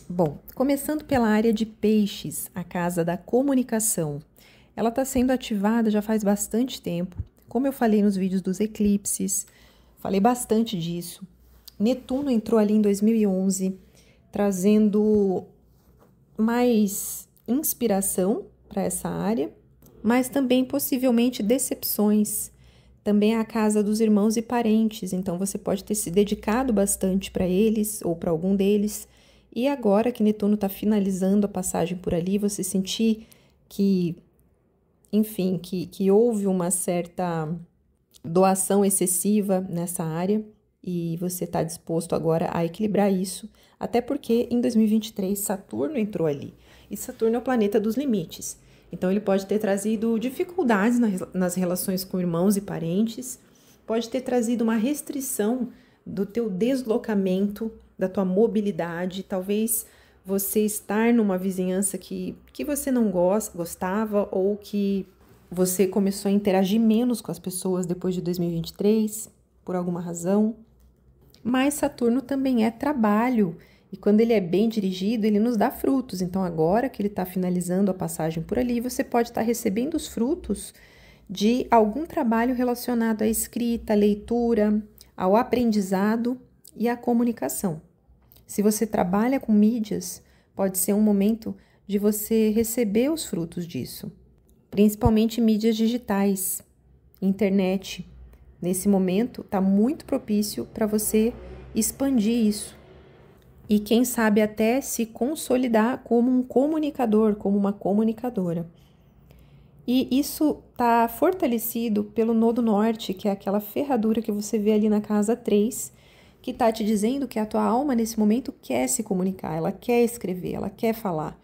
A: Bom, começando pela área de peixes, a casa da comunicação. Ela está sendo ativada já faz bastante tempo. Como eu falei nos vídeos dos eclipses, falei bastante disso. Netuno entrou ali em 2011, trazendo mais inspiração para essa área, mas também possivelmente decepções. Também é a casa dos irmãos e parentes, então você pode ter se dedicado bastante para eles ou para algum deles. E agora que Netuno está finalizando a passagem por ali, você sentir que, enfim, que houve uma certa doação excessiva nessa área e você está disposto agora a equilibrar isso, até porque em 2023 Saturno entrou ali. E Saturno é o planeta dos limites. Então, ele pode ter trazido dificuldades nas relações com irmãos e parentes, pode ter trazido uma restrição do teu deslocamento, da tua mobilidade, talvez você estar numa vizinhança que você não gostava ou que você começou a interagir menos com as pessoas depois de 2023, por alguma razão. Mas Saturno também é trabalho. E quando ele é bem dirigido, ele nos dá frutos. Então, agora que ele está finalizando a passagem por ali, você pode estar recebendo os frutos de algum trabalho relacionado à escrita, à leitura, ao aprendizado e à comunicação. Se você trabalha com mídias, pode ser um momento de você receber os frutos disso. Principalmente mídias digitais, internet. Nesse momento, está muito propício para você expandir isso. E quem sabe até se consolidar como um comunicador, como uma comunicadora. E isso está fortalecido pelo Nodo Norte, que é aquela ferradura que você vê ali na casa 3, que está te dizendo que a tua alma nesse momento quer se comunicar, ela quer escrever, ela quer falar.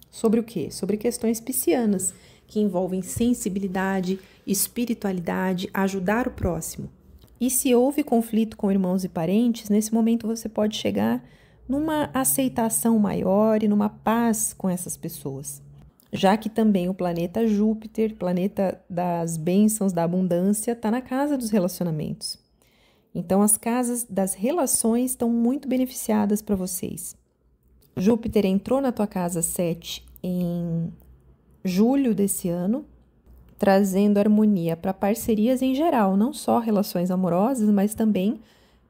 A: Sobre o quê? Sobre questões piscianas, que envolvem sensibilidade, espiritualidade, ajudar o próximo. E se houve conflito com irmãos e parentes, nesse momento você pode chegar numa aceitação maior e numa paz com essas pessoas. Já que também o planeta Júpiter, planeta das bênçãos, da abundância, está na casa dos relacionamentos. Então, as casas das relações estão muito beneficiadas para vocês. Júpiter entrou na tua casa 7 em julho desse ano, trazendo harmonia para parcerias em geral, não só relações amorosas, mas também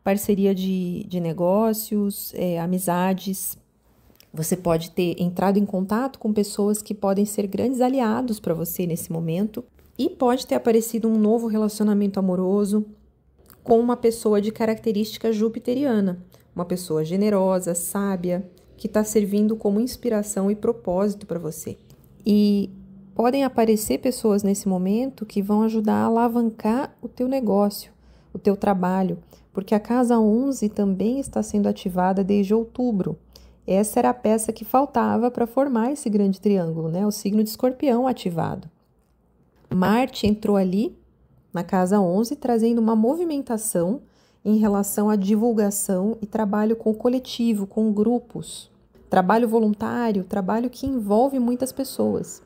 A: parceria de negócios, amizades. Você pode ter entrado em contato com pessoas que podem ser grandes aliados para você nesse momento e pode ter aparecido um novo relacionamento amoroso com uma pessoa de característica jupiteriana, uma pessoa generosa, sábia, que está servindo como inspiração e propósito para você. E podem aparecer pessoas nesse momento que vão ajudar a alavancar o teu negócio, o teu trabalho, porque a casa 11 também está sendo ativada desde outubro. Essa era a peça que faltava para formar esse grande triângulo, né? O signo de Escorpião ativado. Marte entrou ali na casa 11, trazendo uma movimentação em relação à divulgação e trabalho com o coletivo, com grupos. Trabalho voluntário, trabalho que envolve muitas pessoas.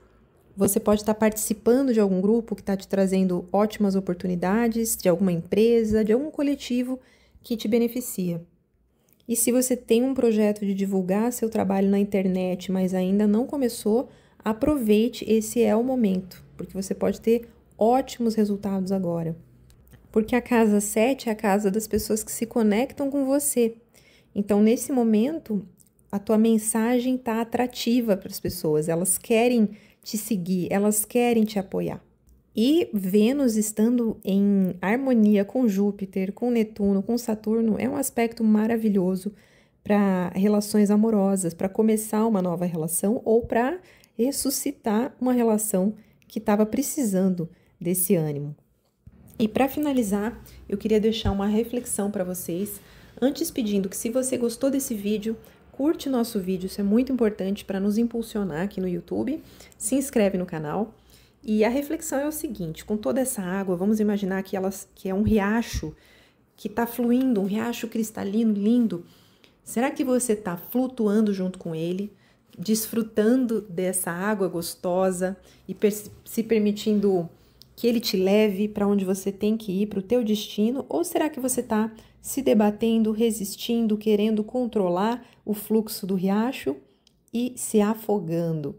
A: Você pode estar participando de algum grupo que está te trazendo ótimas oportunidades, de alguma empresa, de algum coletivo que te beneficia. E se você tem um projeto de divulgar seu trabalho na internet, mas ainda não começou, aproveite, esse é o momento, porque você pode ter ótimos resultados agora. Porque a casa 7 é a casa das pessoas que se conectam com você. Então, nesse momento, a tua mensagem está atrativa para as pessoas, elas querem te seguir, elas querem te apoiar. E Vênus estando em harmonia com Júpiter, com Netuno, com Saturno, é um aspecto maravilhoso para relações amorosas, para começar uma nova relação ou para ressuscitar uma relação que estava precisando desse ânimo. E para finalizar, eu queria deixar uma reflexão para vocês, antes pedindo que, se você gostou desse vídeo, curte nosso vídeo, isso é muito importante para nos impulsionar aqui no YouTube, se inscreve no canal. E a reflexão é o seguinte: com toda essa água, vamos imaginar que é um riacho que está fluindo, um riacho cristalino lindo. Será que você está flutuando junto com ele, desfrutando dessa água gostosa e se permitindo que ele te leve para onde você tem que ir, para o teu destino? Ou será que você está se debatendo, resistindo, querendo controlar o fluxo do riacho e se afogando?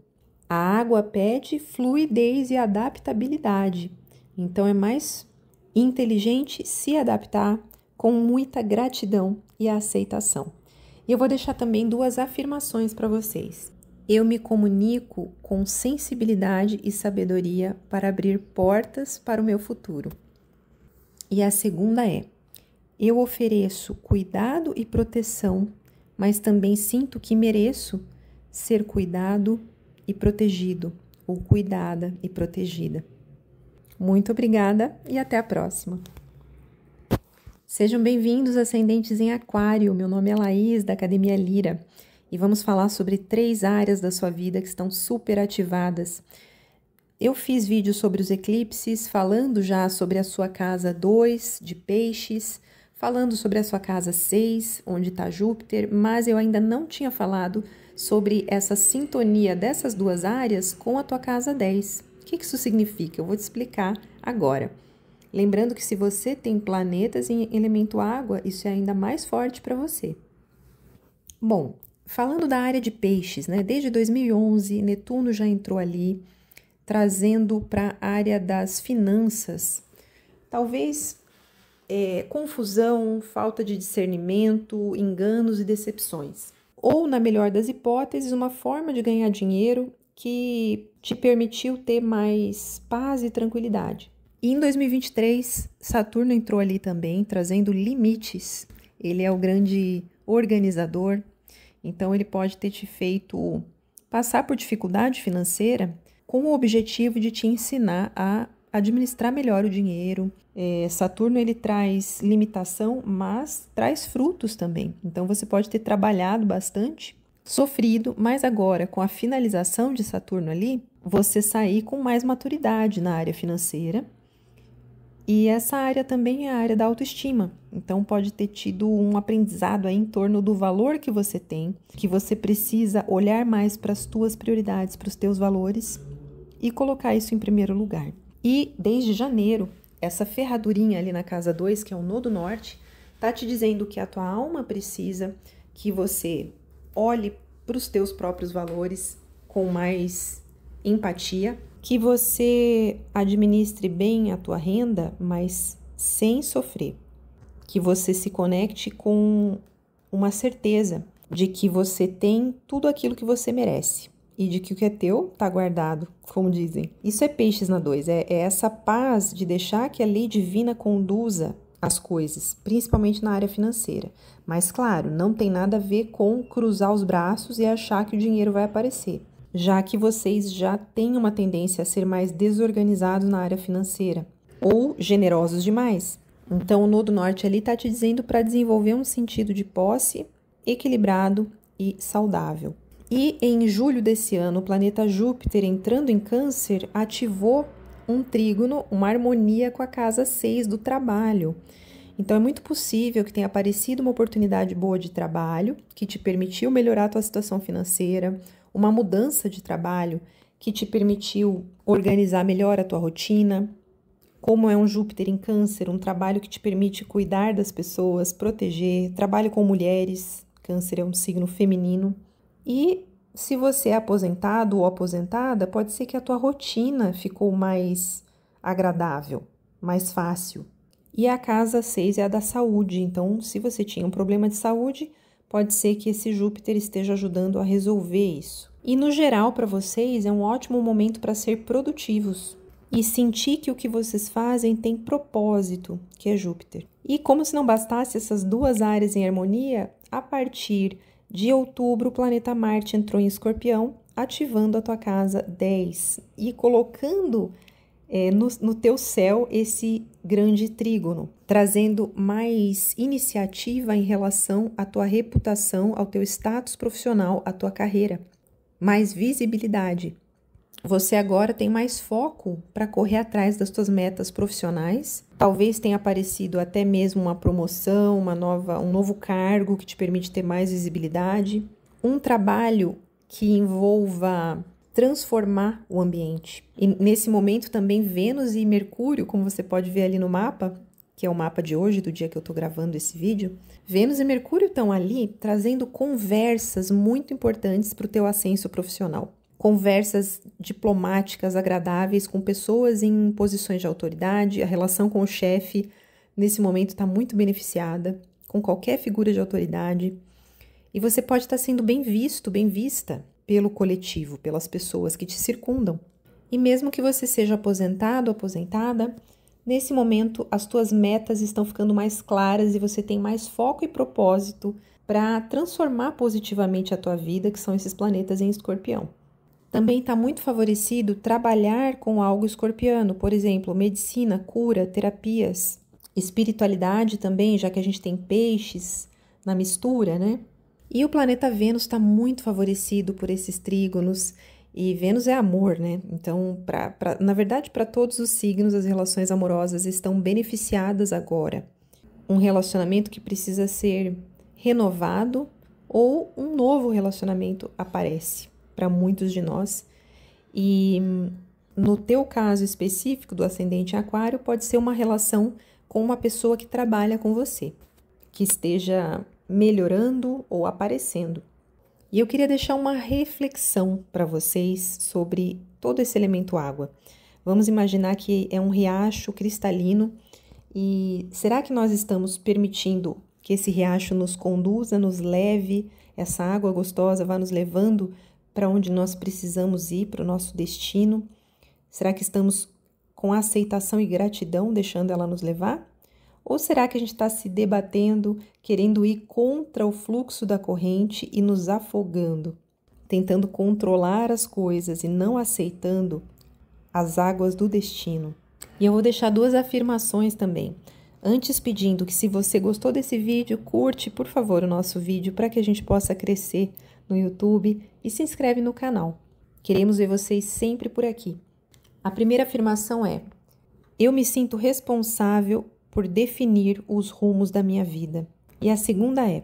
A: A água pede fluidez e adaptabilidade, então é mais inteligente se adaptar com muita gratidão e aceitação. E eu vou deixar também 2 afirmações para vocês. Eu me comunico com sensibilidade e sabedoria para abrir portas para o meu futuro. E a segunda é: eu ofereço cuidado e proteção, mas também sinto que mereço ser cuidado e protegido, ou cuidada e protegida. Muito obrigada e até a próxima. Sejam bem-vindos, ascendentes em Aquário. Meu nome é Laís, da Academia Lira, e vamos falar sobre 3 áreas da sua vida que estão super ativadas. Eu fiz vídeos sobre os eclipses, falando já sobre a sua casa 2 de Peixes, falando sobre a sua casa 6, onde está Júpiter, mas eu ainda não tinha falado sobre essa sintonia dessas 2 áreas com a tua casa 10. O que isso significa? Eu vou te explicar agora. Lembrando que se você tem planetas em elemento água, isso é ainda mais forte para você. Bom, falando da área de Peixes, né? Desde 2011, Netuno já entrou ali, trazendo para a área das finanças. Talvez confusão, falta de discernimento, enganos e decepções. Ou, na melhor das hipóteses, uma forma de ganhar dinheiro que te permitiu ter mais paz e tranquilidade. E em 2023, Saturno entrou ali também, trazendo limites. Ele é o grande organizador, então ele pode ter te feito passar por dificuldade financeira com o objetivo de te ensinar a administrar melhor o dinheiro. Saturno, ele traz limitação, mas traz frutos também. Então você pode ter trabalhado bastante, sofrido, mas agora com a finalização de Saturno ali, você sair com mais maturidade na área financeira. E essa área também é a área da autoestima. Então pode ter tido um aprendizado aí em torno do valor que você tem, que você precisa olhar mais para as tuas prioridades, para os teus valores e colocar isso em primeiro lugar. E desde janeiro, essa ferradurinha ali na casa 2, que é o nodo norte, tá te dizendo que a tua alma precisa que você olhe para os teus próprios valores com mais empatia, que você administre bem a tua renda, mas sem sofrer, que você se conecte com uma certeza de que você tem tudo aquilo que você merece e de que o que é teu tá guardado, como dizem. Isso é Peixes na 2, é essa paz de deixar que a lei divina conduza as coisas, principalmente na área financeira. Mas, claro, não tem nada a ver com cruzar os braços e achar que o dinheiro vai aparecer, já que vocês já têm uma tendência a ser mais desorganizados na área financeira ou generosos demais. Então, o Nodo Norte ali está te dizendo para desenvolver um sentido de posse equilibrado e saudável. E em julho desse ano, o planeta Júpiter, entrando em Câncer, ativou um trígono, uma harmonia com a casa 6 do trabalho. Então, é muito possível que tenha aparecido uma oportunidade boa de trabalho, que te permitiu melhorar a tua situação financeira, uma mudança de trabalho que te permitiu organizar melhor a tua rotina. Como é um Júpiter em Câncer, um trabalho que te permite cuidar das pessoas, proteger, trabalho com mulheres, Câncer é um signo feminino. E se você é aposentado ou aposentada, pode ser que a tua rotina ficou mais agradável, mais fácil. E a casa 6 é a da saúde, então se você tinha um problema de saúde, pode ser que esse Júpiter esteja ajudando a resolver isso. E no geral, para vocês, é um ótimo momento para ser produtivos e sentir que o que vocês fazem tem propósito, que é Júpiter. E como se não bastasse essas duas áreas em harmonia, a partir de outubro o planeta Marte entrou em Escorpião, ativando a tua casa 10 e colocando no teu céu esse grande trígono, trazendo mais iniciativa em relação à tua reputação, ao teu status profissional, à tua carreira, mais visibilidade. Você agora tem mais foco para correr atrás das tuas metas profissionais. Talvez tenha aparecido até mesmo uma promoção, um novo cargo que te permite ter mais visibilidade. Um trabalho que envolva transformar o ambiente. E nesse momento também Vênus e Mercúrio, como você pode ver ali no mapa, que é o mapa de hoje, do dia que eu estou gravando esse vídeo, Vênus e Mercúrio estão ali trazendo conversas muito importantes para o teu ascenso profissional. Conversas diplomáticas agradáveis com pessoas em posições de autoridade. A relação com o chefe, nesse momento, está muito beneficiada com qualquer figura de autoridade. E você pode estar sendo bem visto, bem vista pelo coletivo, pelas pessoas que te circundam. E mesmo que você seja aposentado ou aposentada, nesse momento as tuas metas estão ficando mais claras e você tem mais foco e propósito para transformar positivamente a tua vida, que são esses planetas em Escorpião. Também está muito favorecido trabalhar com algo escorpiano, por exemplo, medicina, cura, terapias, espiritualidade também, já que a gente tem peixes na mistura, né? E o planeta Vênus está muito favorecido por esses trígonos, e Vênus é amor, né? Então, na verdade, para todos os signos, as relações amorosas estão beneficiadas agora. Um relacionamento que precisa ser renovado ou um novo relacionamento aparece para muitos de nós. E no teu caso específico do ascendente em Aquário, pode ser uma relação com uma pessoa que trabalha com você, que esteja melhorando ou aparecendo. E eu queria deixar uma reflexão para vocês sobre todo esse elemento água. Vamos imaginar que é um riacho cristalino e será que nós estamos permitindo que esse riacho nos conduza, nos leve, essa água gostosa vá nos levando para onde nós precisamos ir, para o nosso destino? Será que estamos com aceitação e gratidão deixando ela nos levar? Ou será que a gente está se debatendo, querendo ir contra o fluxo da corrente e nos afogando, tentando controlar as coisas e não aceitando as águas do destino? E eu vou deixar duas afirmações também. Antes, pedindo que, se você gostou desse vídeo, curte, por favor, o nosso vídeo para que a gente possa crescer no YouTube e se inscreve no canal. Queremos ver vocês sempre por aqui. A primeira afirmação é: eu me sinto responsável por definir os rumos da minha vida. E a segunda é: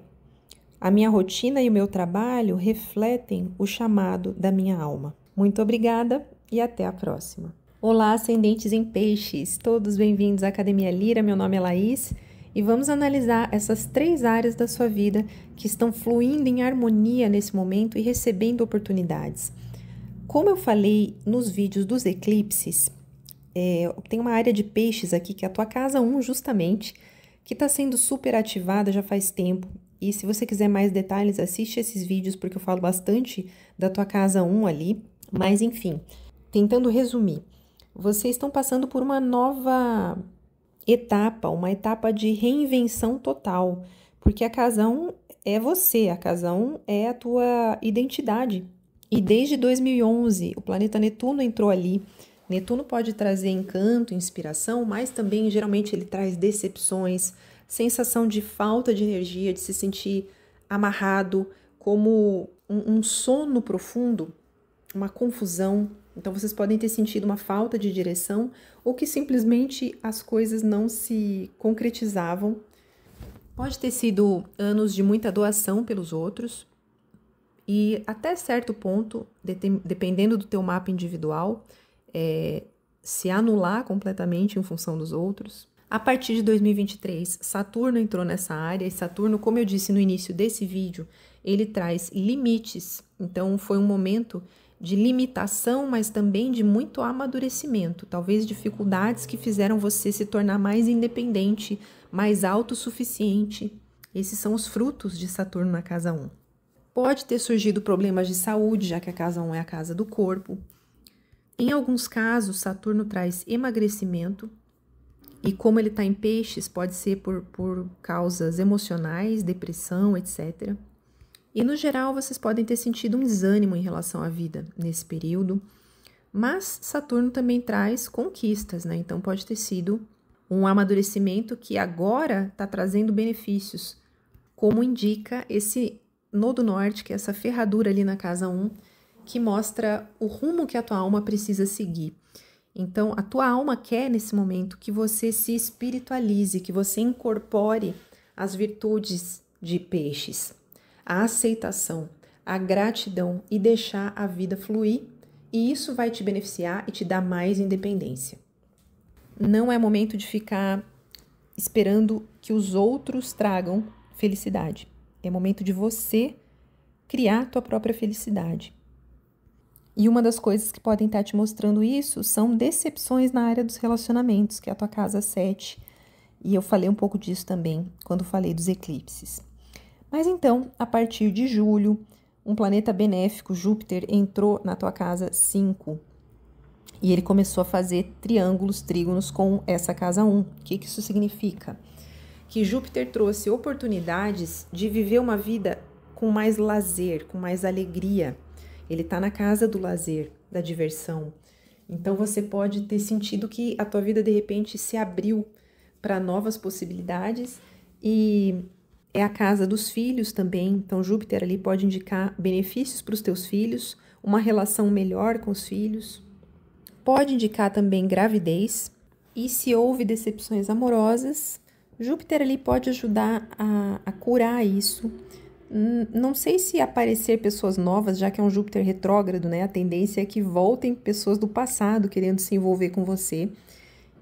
A: a minha rotina e o meu trabalho refletem o chamado da minha alma. Muito obrigada e até a próxima. Olá, ascendentes em peixes, todos bem-vindos à Academia Lira. Meu nome é Laís e vamos analisar essas 3 áreas da sua vida que estão fluindo em harmonia nesse momento e recebendo oportunidades. Como eu falei nos vídeos dos eclipses, tem uma área de peixes aqui, que é a tua casa 1 justamente, que está sendo super ativada já faz tempo. E se você quiser mais detalhes, assiste esses vídeos, porque eu falo bastante da tua casa 1 ali. Mas enfim, tentando resumir, vocês estão passando por uma nova etapa, uma etapa de reinvenção total, porque a casa 1 é você, a casa 1 é a tua identidade. E desde 2011, o planeta Netuno entrou ali. Netuno pode trazer encanto, inspiração, mas também geralmente ele traz decepções, sensação de falta de energia, de se sentir amarrado, como um sono profundo, uma confusão. Então vocês podem ter sentido uma falta de direção ou que simplesmente as coisas não se concretizavam. Pode ter sido anos de muita doação pelos outros e até certo ponto, dependendo do teu mapa individual, se anular completamente em função dos outros. A partir de 2023, Saturno entrou nessa área e Saturno, como eu disse no início desse vídeo, ele traz limites. Então foi um momento de limitação, mas também de muito amadurecimento, talvez dificuldades que fizeram você se tornar mais independente, mais autossuficiente. Esses são os frutos de Saturno na casa 1. Pode ter surgido problemas de saúde, já que a casa 1 é a casa do corpo. Em alguns casos, Saturno traz emagrecimento, e como ele está em peixes, pode ser por causas emocionais, depressão, etc. E no geral, vocês podem ter sentido um desânimo em relação à vida nesse período, mas Saturno também traz conquistas, né? Então pode ter sido um amadurecimento que agora está trazendo benefícios, como indica esse nodo norte, que é essa ferradura ali na casa 1, que mostra o rumo que a tua alma precisa seguir. Então, a tua alma quer, nesse momento, que você se espiritualize, que você incorpore as virtudes de peixes, a aceitação, a gratidão e deixar a vida fluir, e isso vai te beneficiar e te dar mais independência. Não é momento de ficar esperando que os outros tragam felicidade. É momento de você criar a tua própria felicidade. E uma das coisas que podem estar te mostrando isso são decepções na área dos relacionamentos, que é a tua casa 7. E eu falei um pouco disso também quando falei dos eclipses. Mas então, a partir de julho, um planeta benéfico, Júpiter, entrou na tua casa 5. E ele começou a fazer triângulos, trígonos com essa casa 1. O que isso significa? Que Júpiter trouxe oportunidades de viver uma vida com mais lazer, com mais alegria. Ele está na casa do lazer, da diversão. Então você pode ter sentido que a tua vida de repente se abriu para novas possibilidades e é a casa dos filhos também. Então Júpiter ali pode indicar benefícios para os teus filhos, uma relação melhor com os filhos. Pode indicar também gravidez. E se houve decepções amorosas, Júpiter ali pode ajudar a curar isso. Não sei se aparecer pessoas novas, já que é um Júpiter retrógrado, né? A tendência é que voltem pessoas do passado querendo se envolver com você.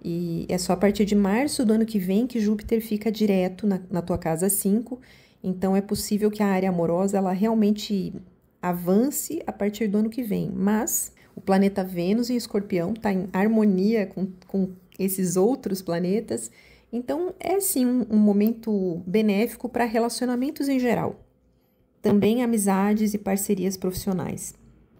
A: E é só a partir de março do ano que vem que Júpiter fica direto na tua casa 5. Então é possível que a área amorosa ela realmente avance a partir do ano que vem. Mas o planeta Vênus em Escorpião está em harmonia com esses outros planetas. Então é sim um momento benéfico para relacionamentos em geral. Também amizades e parcerias profissionais.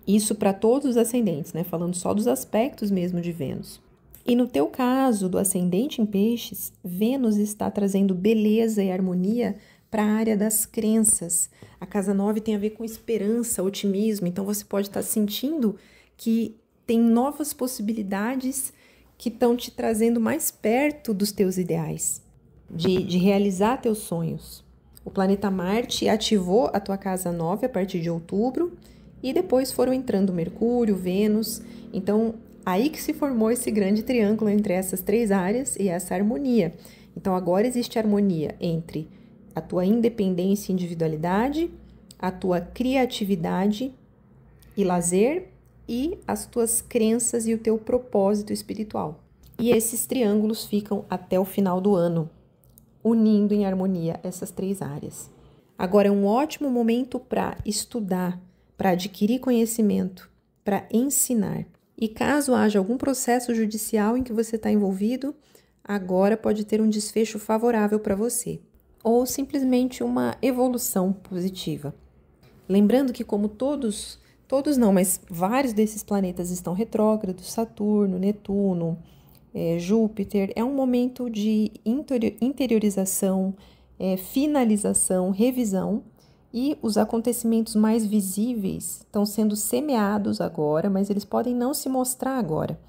A: Isso para todos os ascendentes, né? Falando só dos aspectos mesmo de Vênus. E no teu caso, do ascendente em peixes, Vênus está trazendo beleza e harmonia para a área das crenças. A casa 9 tem a ver com esperança, otimismo, então você pode estar sentindo que tem novas possibilidades que estão te trazendo mais perto dos teus ideais, de realizar teus sonhos. O planeta Marte ativou a tua casa 9 a partir de outubro e depois foram entrando Mercúrio, Vênus. Então, aí que se formou esse grande triângulo entre essas três áreas e essa harmonia. Então, agora existe harmonia entre a tua independência e individualidade, a tua criatividade e lazer e as tuas crenças e o teu propósito espiritual. E esses triângulos ficam até o final do ano, unindo em harmonia essas três áreas. Agora é um ótimo momento para estudar, para adquirir conhecimento, para ensinar. E caso haja algum processo judicial em que você está envolvido, agora pode ter um desfecho favorável para você, ou simplesmente uma evolução positiva. Lembrando que como todos não, mas vários desses planetas estão retrógrados, Saturno, Netuno, Júpiter, é um momento de interiorização, finalização, revisão, e os acontecimentos mais visíveis estão sendo semeados agora, mas eles podem não se mostrar agora,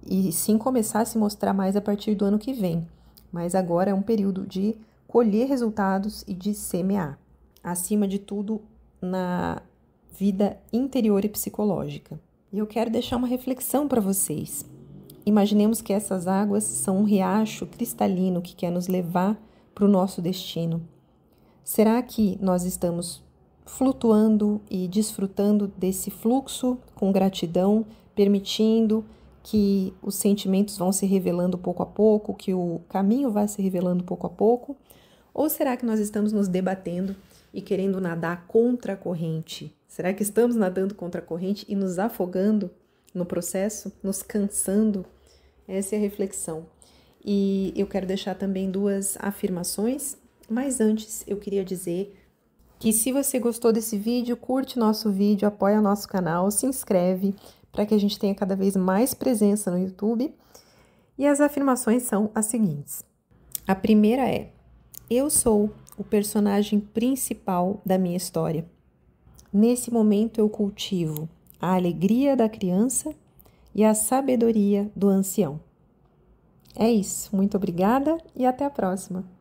A: e sim começar a se mostrar mais a partir do ano que vem. Mas agora é um período de colher resultados e de semear. Acima de tudo, na vida interior e psicológica. E eu quero deixar uma reflexão para vocês. Imaginemos que essas águas são um riacho cristalino que quer nos levar para o nosso destino. Será que nós estamos flutuando e desfrutando desse fluxo com gratidão, permitindo que os sentimentos vão se revelando pouco a pouco, que o caminho vai se revelando pouco a pouco? Ou será que nós estamos nos debatendo e querendo nadar contra a corrente? Será que estamos nadando contra a corrente e nos afogando no processo, nos cansando? Essa é a reflexão. E eu quero deixar também 2 afirmações, mas antes eu queria dizer que se você gostou desse vídeo, curte nosso vídeo, apoia nosso canal, se inscreve para que a gente tenha cada vez mais presença no YouTube. E as afirmações são as seguintes. A primeira é: eu sou o personagem principal da minha história. Nesse momento eu cultivo a alegria da criança e a sabedoria do ancião. É isso, muito obrigada e até a próxima!